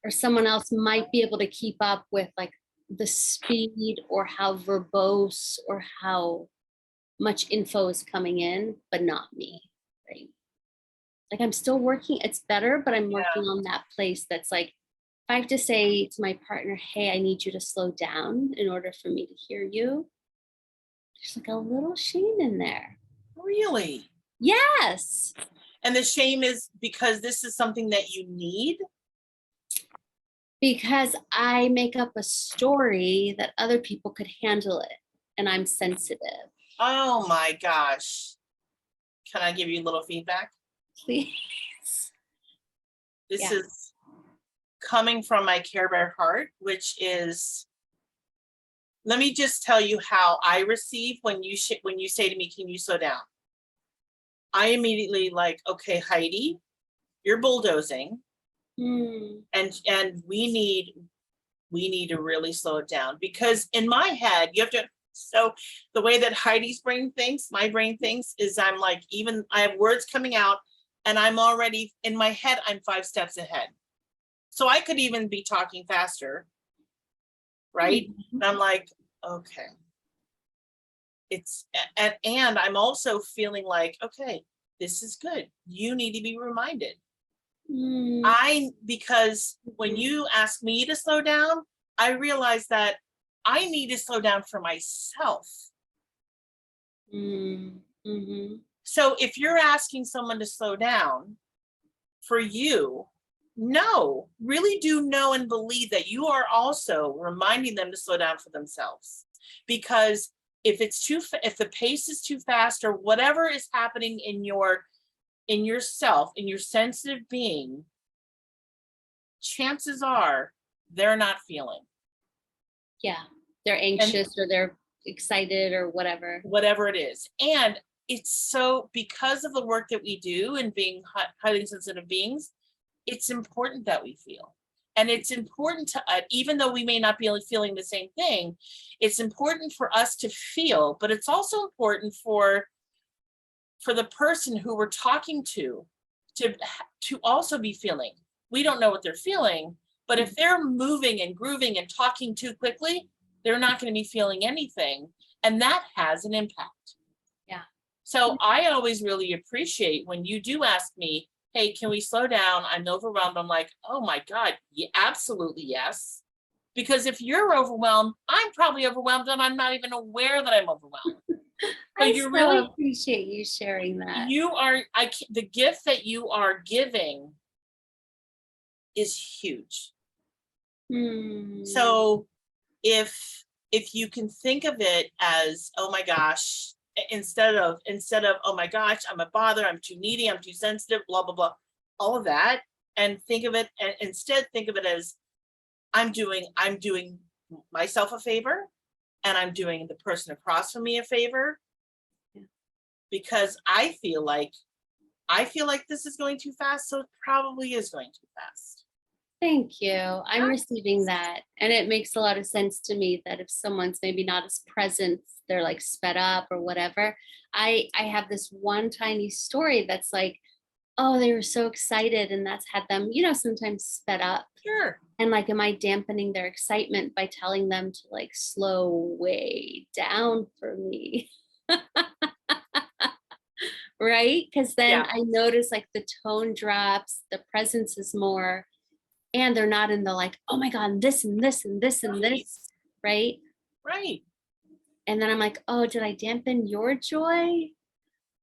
Or someone else might be able to keep up with like the speed or how verbose or how much info is coming in, but not me, right? Like I'm still working, it's better, but I'm working on that place that's like, if I have to say to my partner, hey, I need you to slow down in order for me to hear you, there's like a little shame in there. Really? Yes. And the shame is because this is something that you need? Because I make up a story that other people could handle it and I'm sensitive. Oh my gosh. Can I give you a little feedback? Please. This Yeah. is coming from my Care Bear heart, which is, let me just tell you how I receive when you say to me, can you slow down? I immediately like, okay, Heidi, you're bulldozing, and we need to really slow it down, because in my head you have to. So the way that Heidi's brain thinks, my brain thinks, is I'm like, even I have words coming out and I'm already in my head, I'm 5 steps ahead. So I could even be talking faster, right? And I'm like, okay. It's and I'm also feeling like, okay, this is good. You need to be reminded. Because when you ask me to slow down, I realize that I need to slow down for myself. So if you're asking someone to slow down for you, no, really do know and believe that you are also reminding them to slow down for themselves. Because if if the pace is too fast, or whatever is happening in yourself, in your sensitive being, chances are they're not feeling. Yeah, they're anxious or they're excited or whatever it is. And it's so, because of the work that we do and being highly sensitive beings, it's important that we feel. And it's important to even though we may not be feeling the same thing, it's important for us to feel, but it's also important for the person who we're talking to also be feeling. We don't know what they're feeling, but if they're moving and grooving and talking too quickly, they're not going to be feeling anything. And that has an impact. Yeah. So I always really appreciate when you do ask me, hey, can we slow down? I'm overwhelmed. I'm like, oh my God, yeah, absolutely yes. Because if you're overwhelmed, I'm probably overwhelmed and I'm not even aware that I'm overwhelmed. I so really appreciate you sharing that. The gift that you are giving is huge. So if you can think of it as, oh my gosh, instead of oh my gosh, I'm a bother, I'm too needy, I'm too sensitive, blah blah blah, all of that, and instead think of it as, I'm doing myself a favor, and I'm doing the person across from me a favor, because I feel like this is going too fast, so it probably is going too fast. Thank you. I'm receiving that. And it makes a lot of sense to me that if someone's maybe not as present, they're like sped up or whatever. I have this one tiny story that's like, oh, they were so excited, and that's had them, sometimes sped up. Sure. And like, am I dampening their excitement by telling them to like slow way down for me? Right? Because then I notice like the tone drops, the presence is more, and they're not in the like, oh my God, this and this and this and this, right? Right. And then I'm like, oh, did I dampen your joy?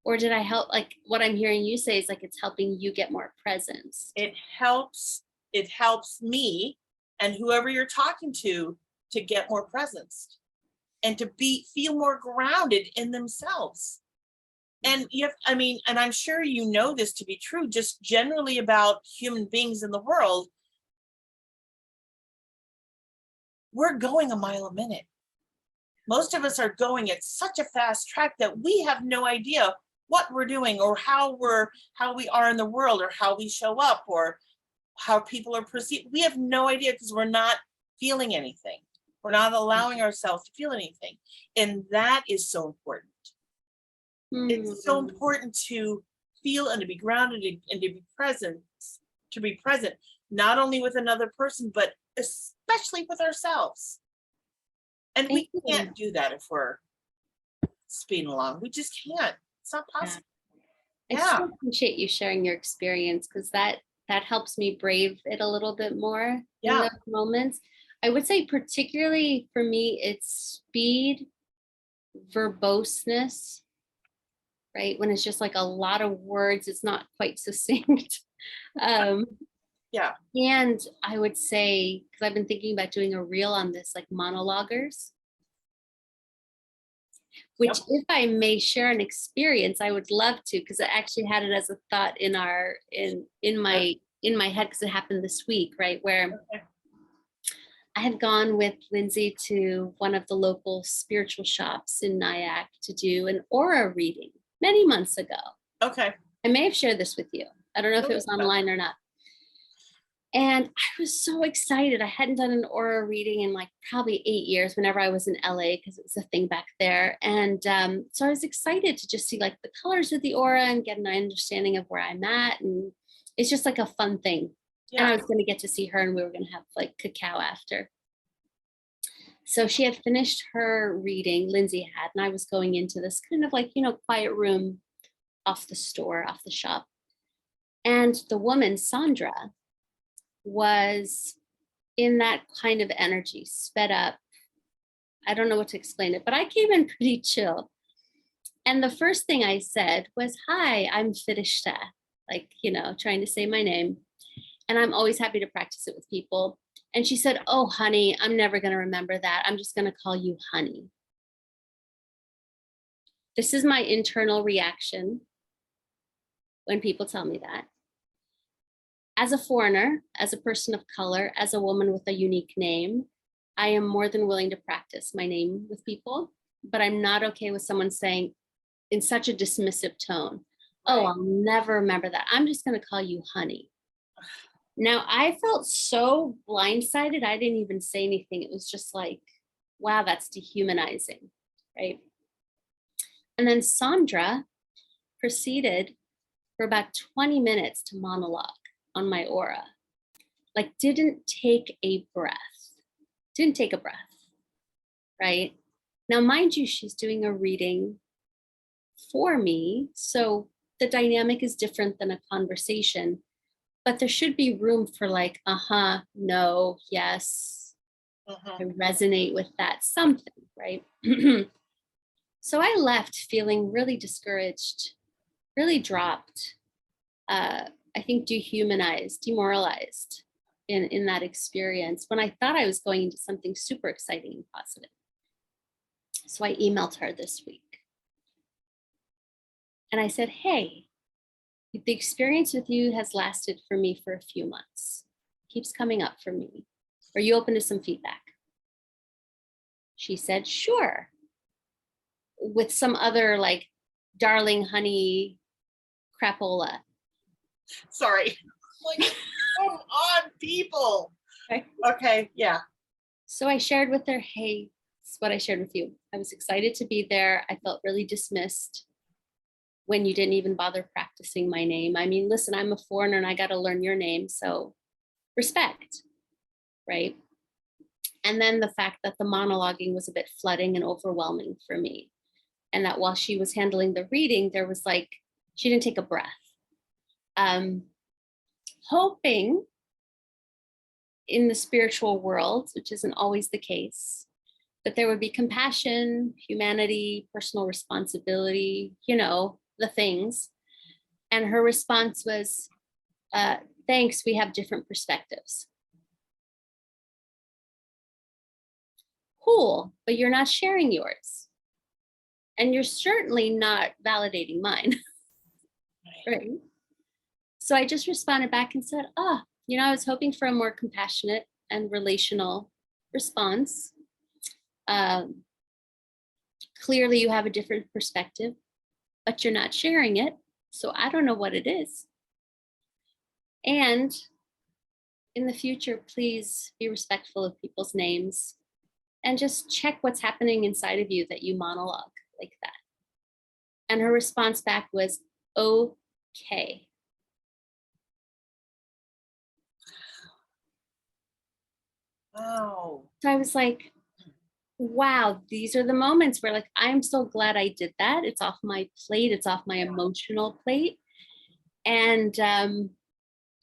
Or did I help? Like what I'm hearing you say is like, it's helping you get more presence. It helps me, and whoever you're talking to get more presence and to feel more grounded in themselves. And you have, I mean, and I'm sure you know this to be true, just generally about human beings in the world, we're going a mile a minute. Most of us are going at such a fast track that we have no idea what we're doing or how we are in the world or how we show up or how people are perceived. We have no idea because we're not feeling anything. We're not allowing ourselves to feel anything. And that is so important. It's so important to feel and to be grounded and to be present, not only with another person, but especially with ourselves. And we can't do that if we're speeding along. We just can't. It's not possible. I so appreciate you sharing your experience, because that helps me brave it a little bit more in those moments. I would say particularly for me, it's speed, verboseness, right? When it's just like a lot of words, it's not quite succinct. And I would say, because I've been thinking about doing a reel on this, like monologuers, which if I may share an experience, I would love to, because I actually had it as a thought in my head, because it happened this week, right? Where I had gone with Lindsay to one of the local spiritual shops in Nyack to do an aura reading many months ago. Okay. I may have shared this with you. I don't know if it was online or not. And I was so excited. I hadn't done an aura reading in like probably 8 years, whenever I was in LA, because it was a thing back there. And so I was excited to just see like the colors of the aura and get an understanding of where I'm at. And it's just like a fun thing. And I was going to get to see her, and we were going to have like cacao after. So she had finished her reading, Lindsay had, and I was going into this kind of like, quiet room off the shop. And the woman, Sandra, was in that kind of energy, sped up. I don't know what to explain it, but I came in pretty chill. And the first thing I said was, "Hi, I'm Firishta," like, trying to say my name. And I'm always happy to practice it with people. And she said, "Oh, honey, I'm never going to remember that. I'm just going to call you honey." This is my internal reaction when people tell me that. As a foreigner, as a person of color, as a woman with a unique name, I am more than willing to practice my name with people, but I'm not okay with someone saying in such a dismissive tone, "Oh, I'll never remember that. I'm just going to call you honey." Now, I felt so blindsided, I didn't even say anything. It was just like, wow, that's dehumanizing, right? And then Sandra proceeded for about 20 minutes to monologue on my aura. Like, didn't take a breath, right? Now, mind you, she's doing a reading for me, so the dynamic is different than a conversation. But there should be room for like, no, yes, I resonate with that, something, right? So I left feeling really discouraged, really dropped, I think dehumanized, demoralized in that experience, when I thought I was going into something super exciting and positive. So I emailed her this week. And I said, "Hey, the experience with you has lasted for me for a few months. Keeps coming up for me. Are you open to some feedback?" She said, "Sure." With some other like darling honey crapola. Sorry. Like, come on, people. Okay, yeah. So I shared with her, "Hey, this is what I shared with you. I was excited to be there. I felt really dismissed when you didn't even bother practicing my name. I mean, listen, I'm a foreigner and I got to learn your name. So respect, right?" And then the fact that the monologuing was a bit flooding and overwhelming for me. And that while she was handling the reading, there was like, she didn't take a breath. Hoping in the spiritual world, which isn't always the case, that there would be compassion, humanity, personal responsibility, the things. And her response was, "Thanks, we have different perspectives." cool, but you're not sharing yours. And you're certainly not validating mine. Right. So I just responded back and said, oh, I was hoping for a more compassionate and relational response. Clearly, you have a different perspective, but you're not sharing it. So I don't know what it is. And in the future, please be respectful of people's names and just check what's happening inside of you that you monologue like that. And her response back was, okay. Wow. So I was like, wow, these are the moments where, like, I'm so glad I did that. It's off my plate. It's off my emotional plate. And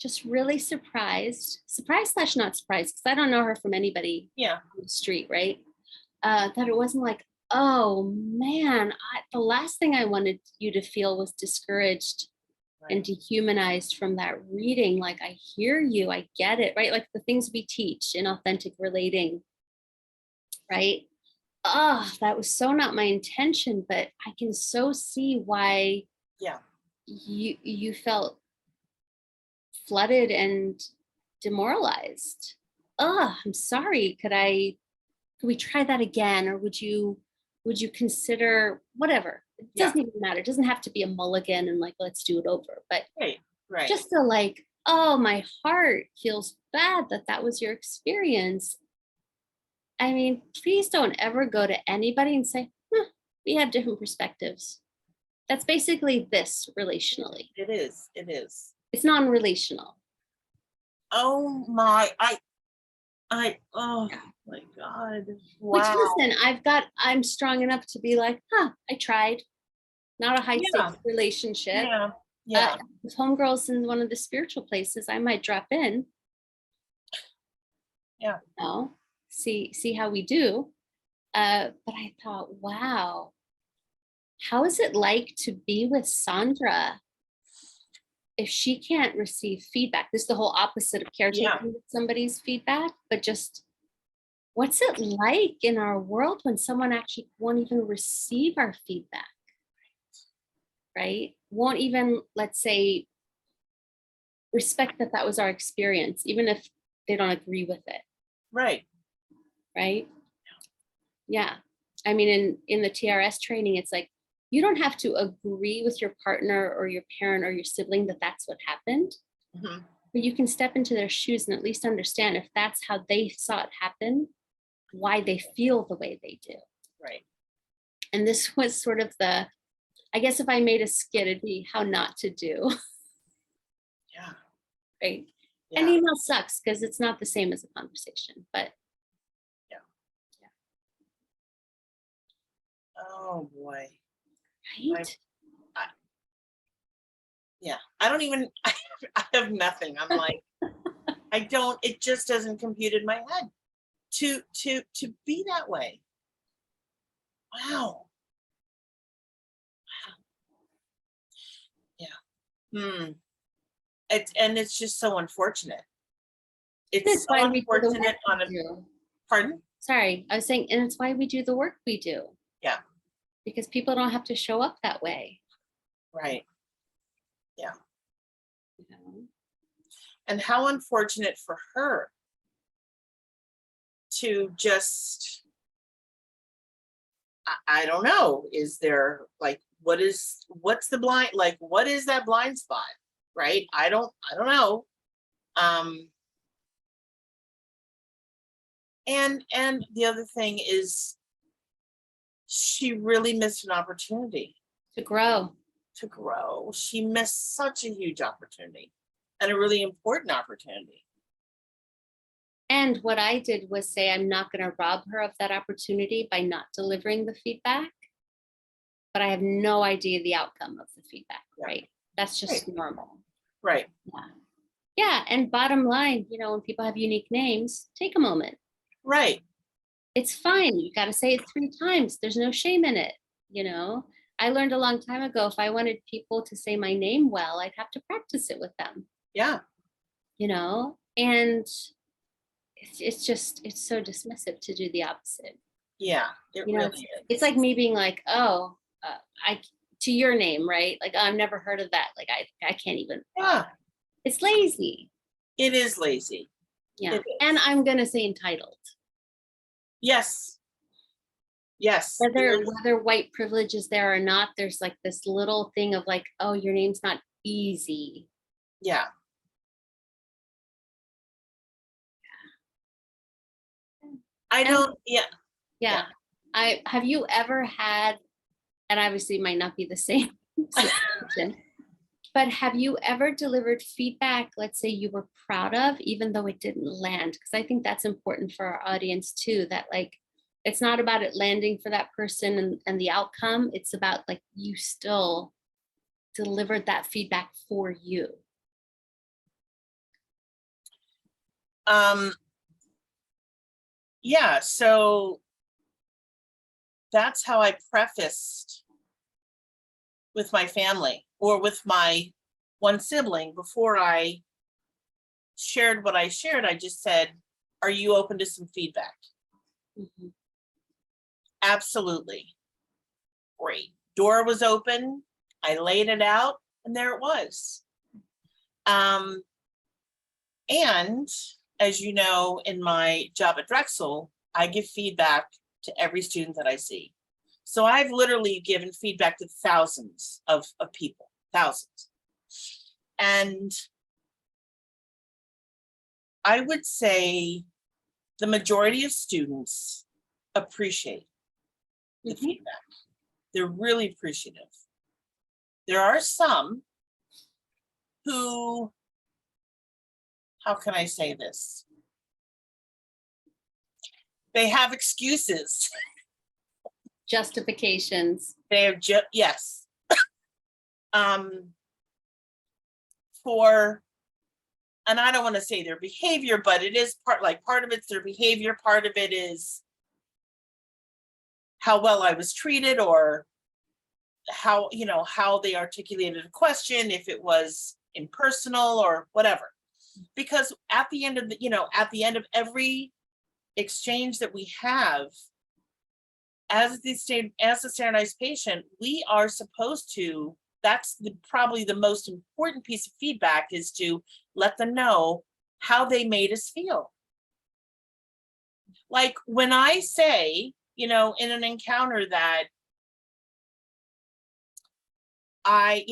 just really surprised slash not surprised, because I don't know her from anybody Yeah. on the street, right? That it wasn't like, oh man, the last thing I wanted you to feel was discouraged and dehumanized from that reading. Like, I hear you, I get it, right? Like the things we teach in authentic relating, right? Oh, that was so not my intention, but I can so see why you felt flooded and demoralized. Oh, I'm sorry. Could we try that again? Or would you consider whatever? It doesn't even matter. It doesn't have to be a mulligan and like, let's do it over. But just to like, oh, my heart feels bad that was your experience. I mean, please don't ever go to anybody and say, we have different perspectives. That's basically this relationally. It is. It's non-relational. Oh my, oh my God. Wow. Which, listen, I'm strong enough to be like, I tried. Not a high stakes relationship. With homegirls in one of the spiritual places, I might drop in. Yeah. See how we do. But I thought, wow, how is it like to be with Sandra if she can't receive feedback? This is the whole opposite of caretaking with somebody's feedback, but just what's it like in our world when someone actually won't even receive our feedback, right? Won't even, let's say, respect that was our experience, even if they don't agree with it. Right. Yeah. I mean, in the TRS training, it's like, you don't have to agree with your partner or your parent or your sibling that that's what happened. Mm-hmm. But you can step into their shoes and at least understand if that's how they saw it happen, why they feel the way they do. Right. And this was sort of I guess if I made a skit, it'd be how not to do. Yeah. Right. Yeah. And email sucks because it's not the same as a conversation, but. Yeah. Oh boy. Right. I don't even, I have nothing. I'm like, it just doesn't compute in my head to be that way. Wow. Yeah. It's just so unfortunate. It's so unfortunate on a, pardon? Sorry, I was saying, and it's why we do the work we do. Yeah. Because people don't have to show up that way. Right. Yeah. And how unfortunate for her to just, I don't know, is there like, what's the blind, like, what is that blind spot? Right. I don't know. And the other thing is she really missed an opportunity to grow. She missed such a huge opportunity and a really important opportunity. And what I did was say, I'm not going to rob her of that opportunity by not delivering the feedback, but I have no idea the outcome of the feedback, right? That's just normal. Right. Yeah. And bottom line, when people have unique names, take a moment. Right. It's fine. You got to say it 3 times. There's no shame in it. I learned a long time ago, if I wanted people to say my name well, I'd have to practice it with them. Yeah. And it's so dismissive to do the opposite. Yeah, it You know, really is. it's like me being like, oh, I to your name, right? Like, I've never heard of that. Like, I can't even. Yeah, It's lazy. it is lazy. Yeah, It is. and I'm gonna say entitled. Yes. Yes. Whether white privilege is there or not, there's like this little thing of like, oh, your name's not easy. Yeah. I And don't, yeah. yeah, I have you ever had, and obviously it might not be the same situation, but have you ever delivered feedback, let's say you were proud of, even though it didn't land? Because I think that's important for our audience too, that like, it's not about it landing for that person and the outcome. It's about like, you still delivered that feedback for you. Yeah, so that's how I prefaced with my family or with my one sibling before I shared what I shared. I just said, are you open to some feedback? Mhm. Absolutely. Great. Door was open. I laid it out and there it was. And as you know, in my job at Drexel, I give feedback to every student that I see. So I've literally given feedback to thousands of people, thousands. And I would say the majority of students appreciate the feedback. They're really appreciative. There are some who, how can I say this? They have excuses. Justifications. They have just, yes. For, and I don't want to say their behavior, but it is part of it's their behavior, part of it is how well I was treated or how, how they articulated a question, if it was impersonal or whatever. Because at the end of every exchange that we have, as the standardized patient, we are supposed to, that's probably the most important piece of feedback, is to let them know how they made us feel. Like when I say, in an encounter that I,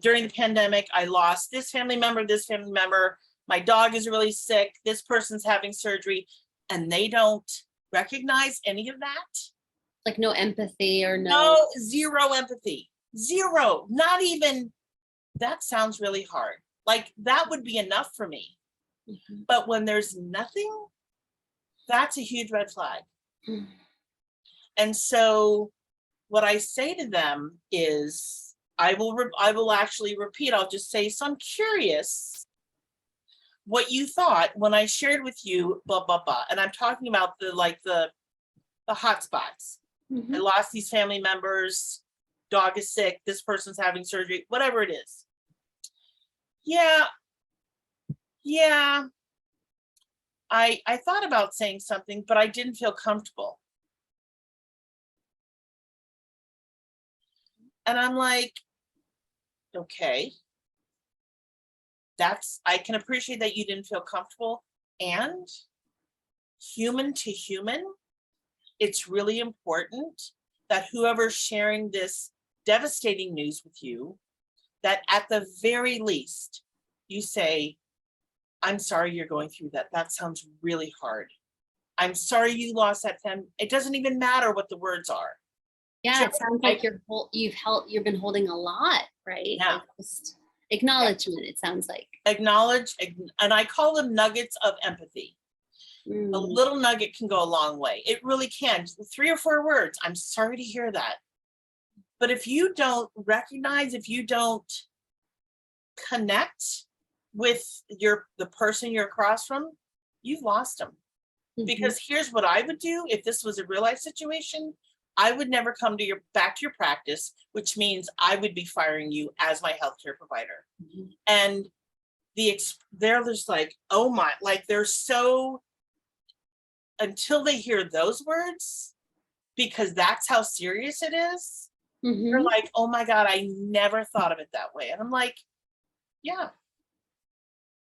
during the pandemic, I lost this family member, my dog is really sick, this person's having surgery, and they don't recognize any of that. Like no empathy or no. No, zero empathy, zero, not even, that sounds really hard. Like that would be enough for me. Mhm. But when there's nothing, that's a huge red flag. Mhm. And so what I say to them is, I will actually repeat, I'll just say, so I'm curious what you thought when I shared with you, blah, blah, blah. And I'm talking about the hot spots. I lost these family members, dog is sick, this person's having surgery, whatever it is. Yeah. I thought about saying something, but I didn't feel comfortable. And I'm like, okay, I can appreciate that you didn't feel comfortable. And human to human, it's really important that whoever's sharing this devastating news with you, that at the very least, you say, I'm sorry you're going through that. That sounds really hard. I'm sorry you lost that family. It doesn't even matter what the words are. Yeah, it sounds like you've been holding a lot, right? Yeah. Like just acknowledgement, it sounds like. Acknowledge, and I call them nuggets of empathy. A little nugget can go a long way. It really can. 3 or 4 words. I'm sorry to hear that. But if you don't recognize, if you don't connect with the person you're across from, you've lost them. Because here's what I would do if this was a real life situation. I would never come back to your practice, which means I would be firing you as my healthcare provider. And they're just like, oh my, like they're so until they hear those words, because that's how serious it is, they're Mhm. like, oh my God, I never thought of it that way. And I'm like, yeah.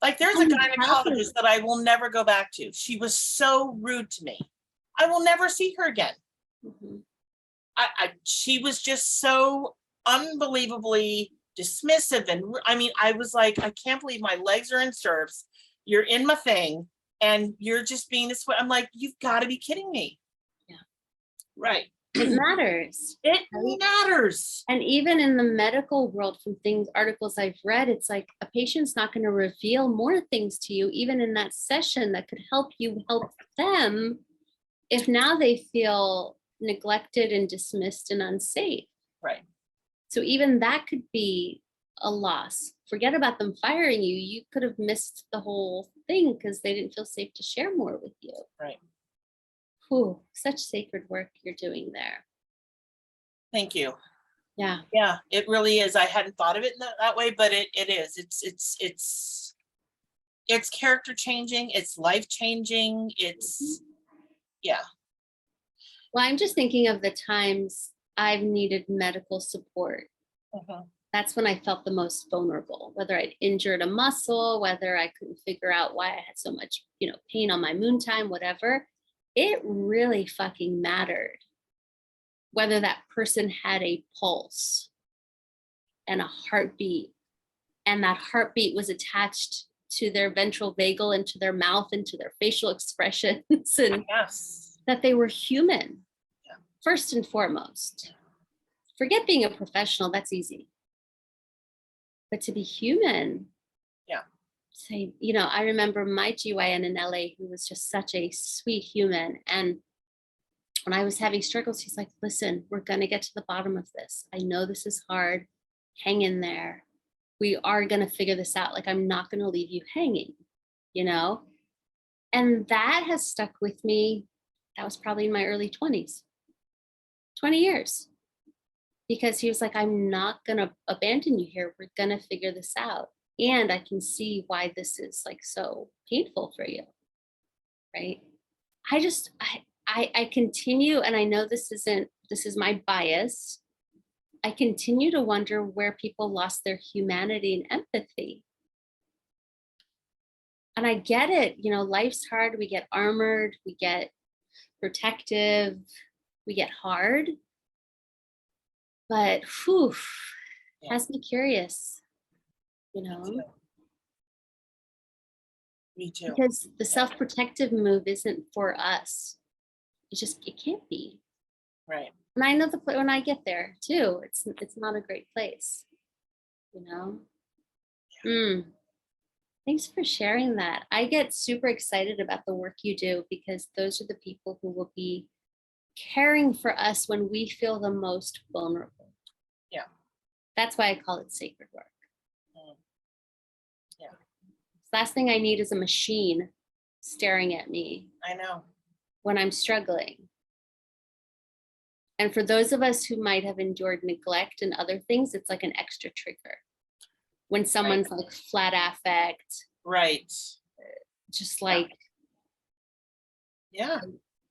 Like there's a Undoubtedly. gynecologist that I will never go back to. She was so rude to me. I will never see her again. Mhm. She was just so unbelievably dismissive. And I mean, I was like, I can't believe my legs are in stirrups. You're in my thing and you're just being this way. I'm like, you've got to be kidding me. Yeah. Right. It matters. It Right? matters. And even in the medical world, from things, articles I've read, it's like a patient's not going to reveal more things to you, even in that session, that could help you help them if now they feel neglected and dismissed and unsafe. Right. So even that could be a loss. Forget about them firing you. You could have missed the whole thing because they didn't feel safe to share more with you. Right. Whew, such sacred work you're doing there. Thank you. Yeah. Yeah, it really is. I hadn't thought of it in that way, but it is. It's character changing. It's life changing. It's, yeah. Well, I'm just thinking of the times I've needed medical support. Mhm. That's when I felt the most vulnerable, whether I'd injured a muscle, whether I couldn't figure out why I had so much, pain on my moon time, whatever. It really fucking mattered whether that person had a pulse and a heartbeat, and that heartbeat was attached to their ventral vagal and to their mouth and to their facial expressions, and Yes. that they were human, Yeah. first and foremost. Forget being a professional, that's easy. But to be human, Yeah. say, I remember my GYN in LA, who was just such a sweet human. And when I was having struggles, he's like, listen, we're going to get to the bottom of this. I know this is hard. Hang in there. We are going to figure this out. Like, I'm not going to leave you hanging, you know? And that has stuck with me. That was probably in my early 20s, 20 years. Because he was like, I'm not going to abandon you here. We're going to figure this out. And I can see why this is like so painful for you. Right. I continue, and I know this is my bias. I continue to wonder where people lost their humanity and empathy. And I get it, life's hard. We get armored, we get protective, we get hard. But whew, Yeah. has me curious, Me too. Me too. because the self-protective move isn't for us. It can't be. Right. And I know when I get there too, it's not a great place, Thanks for sharing that. I get super excited about the work you do, because those are the people who will be caring for us when we feel the most vulnerable. Yeah. That's why I call it sacred work. Mm. Yeah. Last thing I need is a machine staring at me I know. when I'm struggling. And for those of us who might have endured neglect and other things, it's like an extra trigger. When someone's like flat affect, Right. just like, Yeah.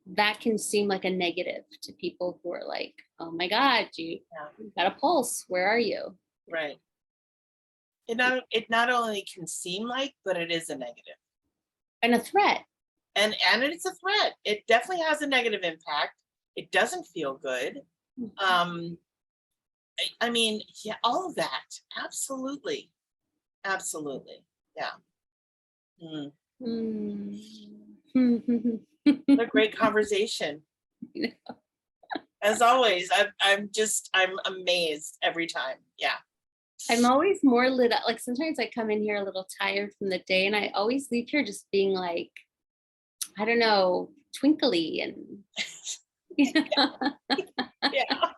that can seem like a negative to people who are like, oh my God, you got a pulse. Where are you? Right. It not only can seem like, but it is a negative. And a threat. And it's a threat. It definitely has a negative impact. It doesn't feel good. I mean, yeah, all of that. Absolutely. Absolutely. Yeah. What a great conversation. As always, I'm amazed every time. Yeah. I'm always more lit up. Like sometimes I come in here a little tired from the day, and I always leave here just being like, I don't know, twinkly and Yeah.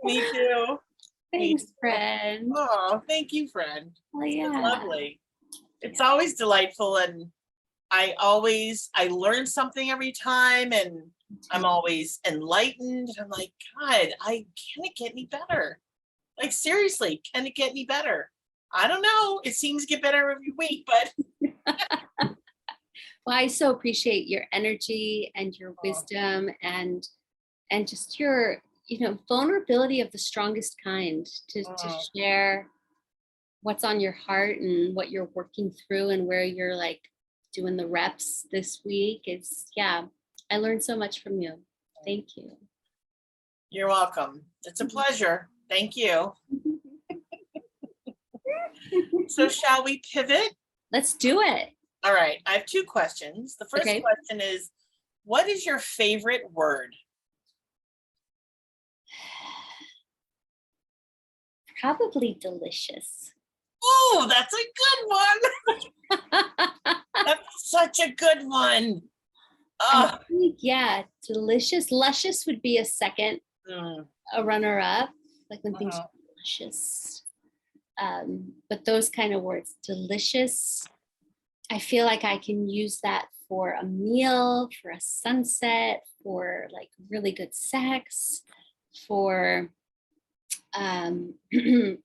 Me too. Thanks, friend. Oh, thank you, friend. Oh It's yeah. lovely. It's always delightful, and I learn something every time, and I'm always enlightened. I'm like, God, can it get any better? Like seriously, can it get any better? I don't know. It seems to get better every week, but Well, I so appreciate your energy and your Oh, wisdom and just your, vulnerability of the strongest kind to mm. share what's on your heart and what you're working through and where you're like doing the reps this week. Yeah, I learned so much from you. Thank you. You're welcome. It's a pleasure. Thank you. So shall we pivot? Let's do it. All right. I have two questions. The first Okay. question is, what is your favorite word? Probably delicious. Oh, that's a good one. That's such a good one. I Oh, think, yeah, delicious. Luscious would be a second, mm, a runner up, like when things uh-huh. are delicious. But those kind of words, delicious, I feel like I can use that for a meal, for a sunset, for like really good sex, for I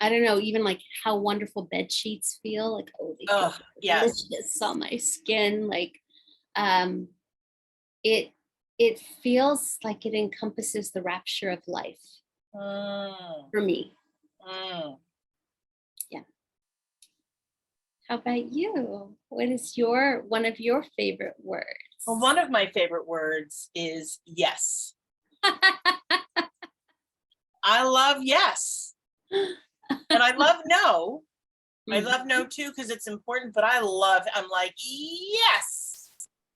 don't know, even like how wonderful bed sheets feel. Like, oh, they feel Oh, yes. delicious on my skin. Like um it it feels like it encompasses the rapture of life Mm, for me. mm. Yeah. How about you? What is your one of your favorite Well, words? one of my favorite words is yes. I love yes. And I love no. I Mhm. love no too because it's important, but I'm like, yes.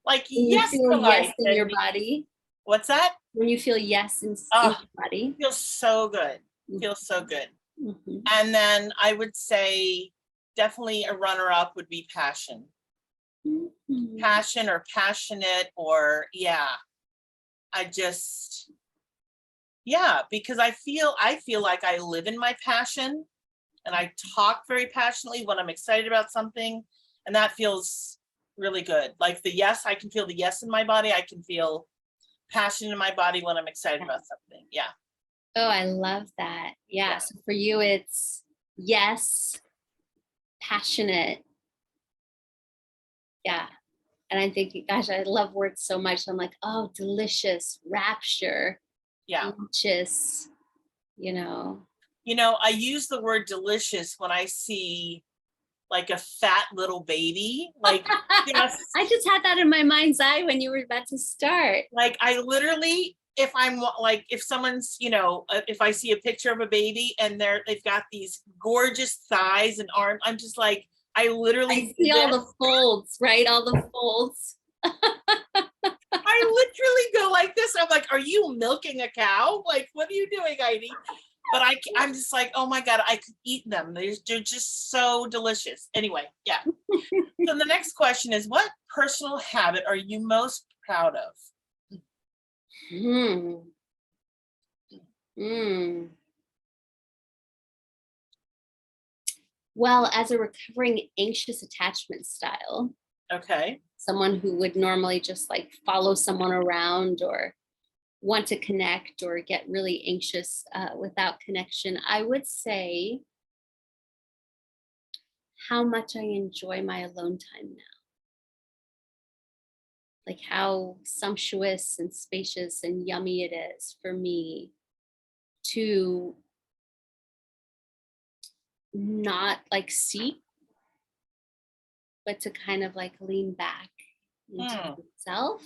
Like When you yes feel to yes life. in your And body, what's that? when you feel yes in Oh, your body. feels so good. Mhm. Feels so good. Mhm. And then I would say definitely a runner up would be passion. Mhm. Passion or passionate or yeah. I just yeah, because I feel like I live in my passion and I talk very passionately when I'm excited about something and that feels really good. Like the yes, I can feel the yes in my body. I can feel passion in my body when I'm excited about something. Yeah. Oh, I love that. Yeah. Yeah. So for you, it's yes, passionate. Yeah. And I'm thinking, gosh, I love words so much. I'm like, oh, delicious, rapture, Yeah. anxious, you know. I use the word delicious when I see like a fat little baby, I just just had that in my mind's eye when you were about to start. like I literally, if I'm like, if someone's, if I see a picture of a baby and they've got these gorgeous thighs and arms, I'm just like, I literally I do see all this. the folds, right? All the folds. I literally go like this. I'm like, are you milking a cow? Like, what are you doing, Heidi? But I'm just like, oh my God, I could eat them. They're just so delicious. Anyway, yeah. So the next question is, what personal habit are you most proud of? Hmm. Hmm. Well, as a recovering anxious attachment style, Okay. someone who would normally just like follow someone around or want to connect or get really anxious without connection, I would say how much I enjoy my alone time now. Like how sumptuous and spacious and yummy it is for me to not like seek, but to kind of like lean back into Hmm. myself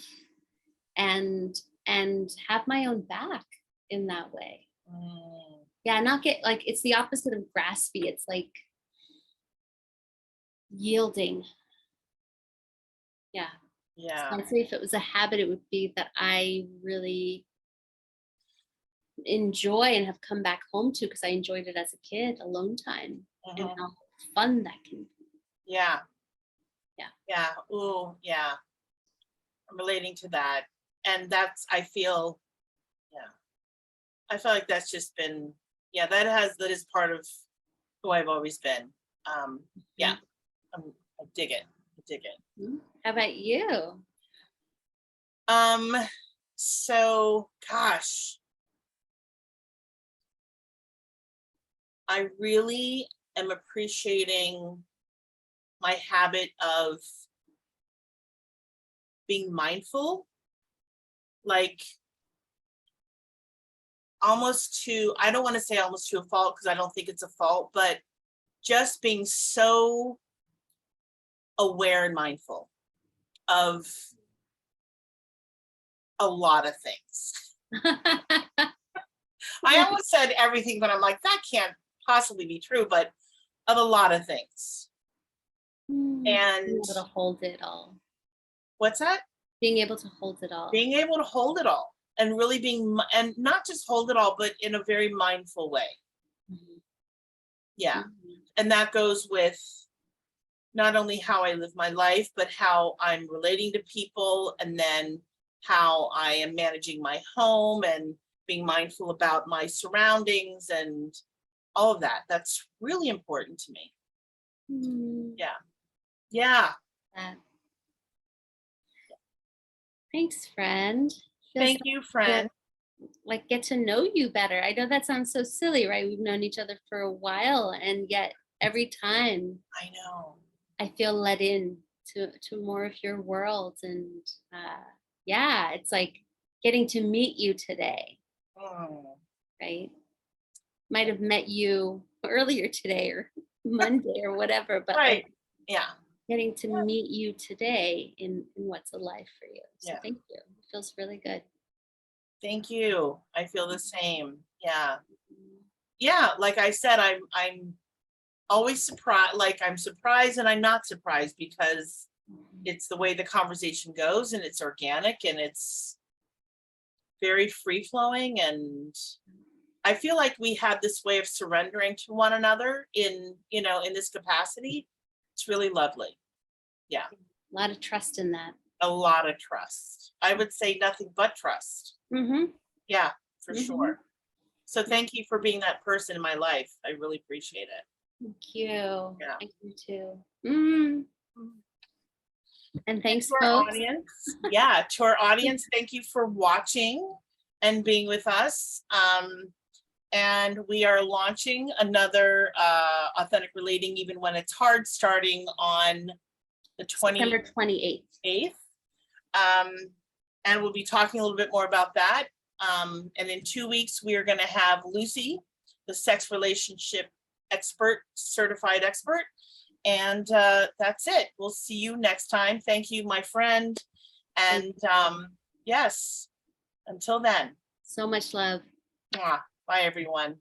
and and have my own back in that way. Mm, Yeah, not get like it's the opposite of graspy. It's like yielding. Yeah. So yeah. I'd say if it was a habit, it would be that I really enjoy and have come back home to because I enjoyed it as a kid, alone time, and Mhm. how fun that can be. Yeah. Yeah. Yeah. Ooh, yeah. I'm relating to that. And yeah, I feel like that's just been, yeah, that is part of who I've always been. Um, yeah, Mhm. I dig it. I dig it. How about you? Um, so gosh, I really am appreciating my habit of being mindful, like almost to, I don't want to say almost to a fault because I don't think it's a fault, but just being so aware and mindful of a lot of things. I almost said everything, but I'm like, that can't possibly be true, but of a lot of things. Being And able to hold it all. what's that? Being able to hold it all. Being able to hold it all and really being, and not just hold it all, but in a very mindful way. Mhm. Yeah. Mhm. And that goes with not only how I live my life, but how I'm relating to people, and then how I am managing my home and being mindful about my surroundings and all of that. That's really important to me. Mm, Yeah. Yeah. that. Thanks, friend. Feels Thank you, friend. like get to know you better. I know that sounds so silly, right? We've known each other for a while, and yet every time I know. I feel let in to more of your world. And yeah, it's like getting to meet you today, Oh, right? Might have met you earlier today or Monday or whatever, but right. like Yeah. getting to meet you today in what's alive for you. So Yeah. thank you. It feels really good. Thank you. I feel the same. Yeah. Yeah. Like I said, I'm always surprised, like I'm surprised and I'm not surprised, because it's the way the conversation goes and it's organic and it's very free flowing. And I feel like we have this way of surrendering to one another in, in this capacity. It's really lovely. Yeah. A lot of trust in that. A lot of trust. I would say nothing but trust. Mm-hmm. Yeah, for Mhm. sure. So thank you for being that person in my life. I really appreciate it. Thank you. Yeah. Thank you too. Mm. And thanks, To our folks. audience, yeah, to our audience, thank you for watching and being with us. And we are launching another Authentic Relating, even when it's hard, starting on the September 28th. 28th. And we'll be talking a little bit more about that. And in 2 weeks, we are going to have Lucy, the sex relationship expert, certified expert. And that's it. We'll see you next time. Thank you, my friend. And yes, until then. So much love. Mwah. Bye, everyone.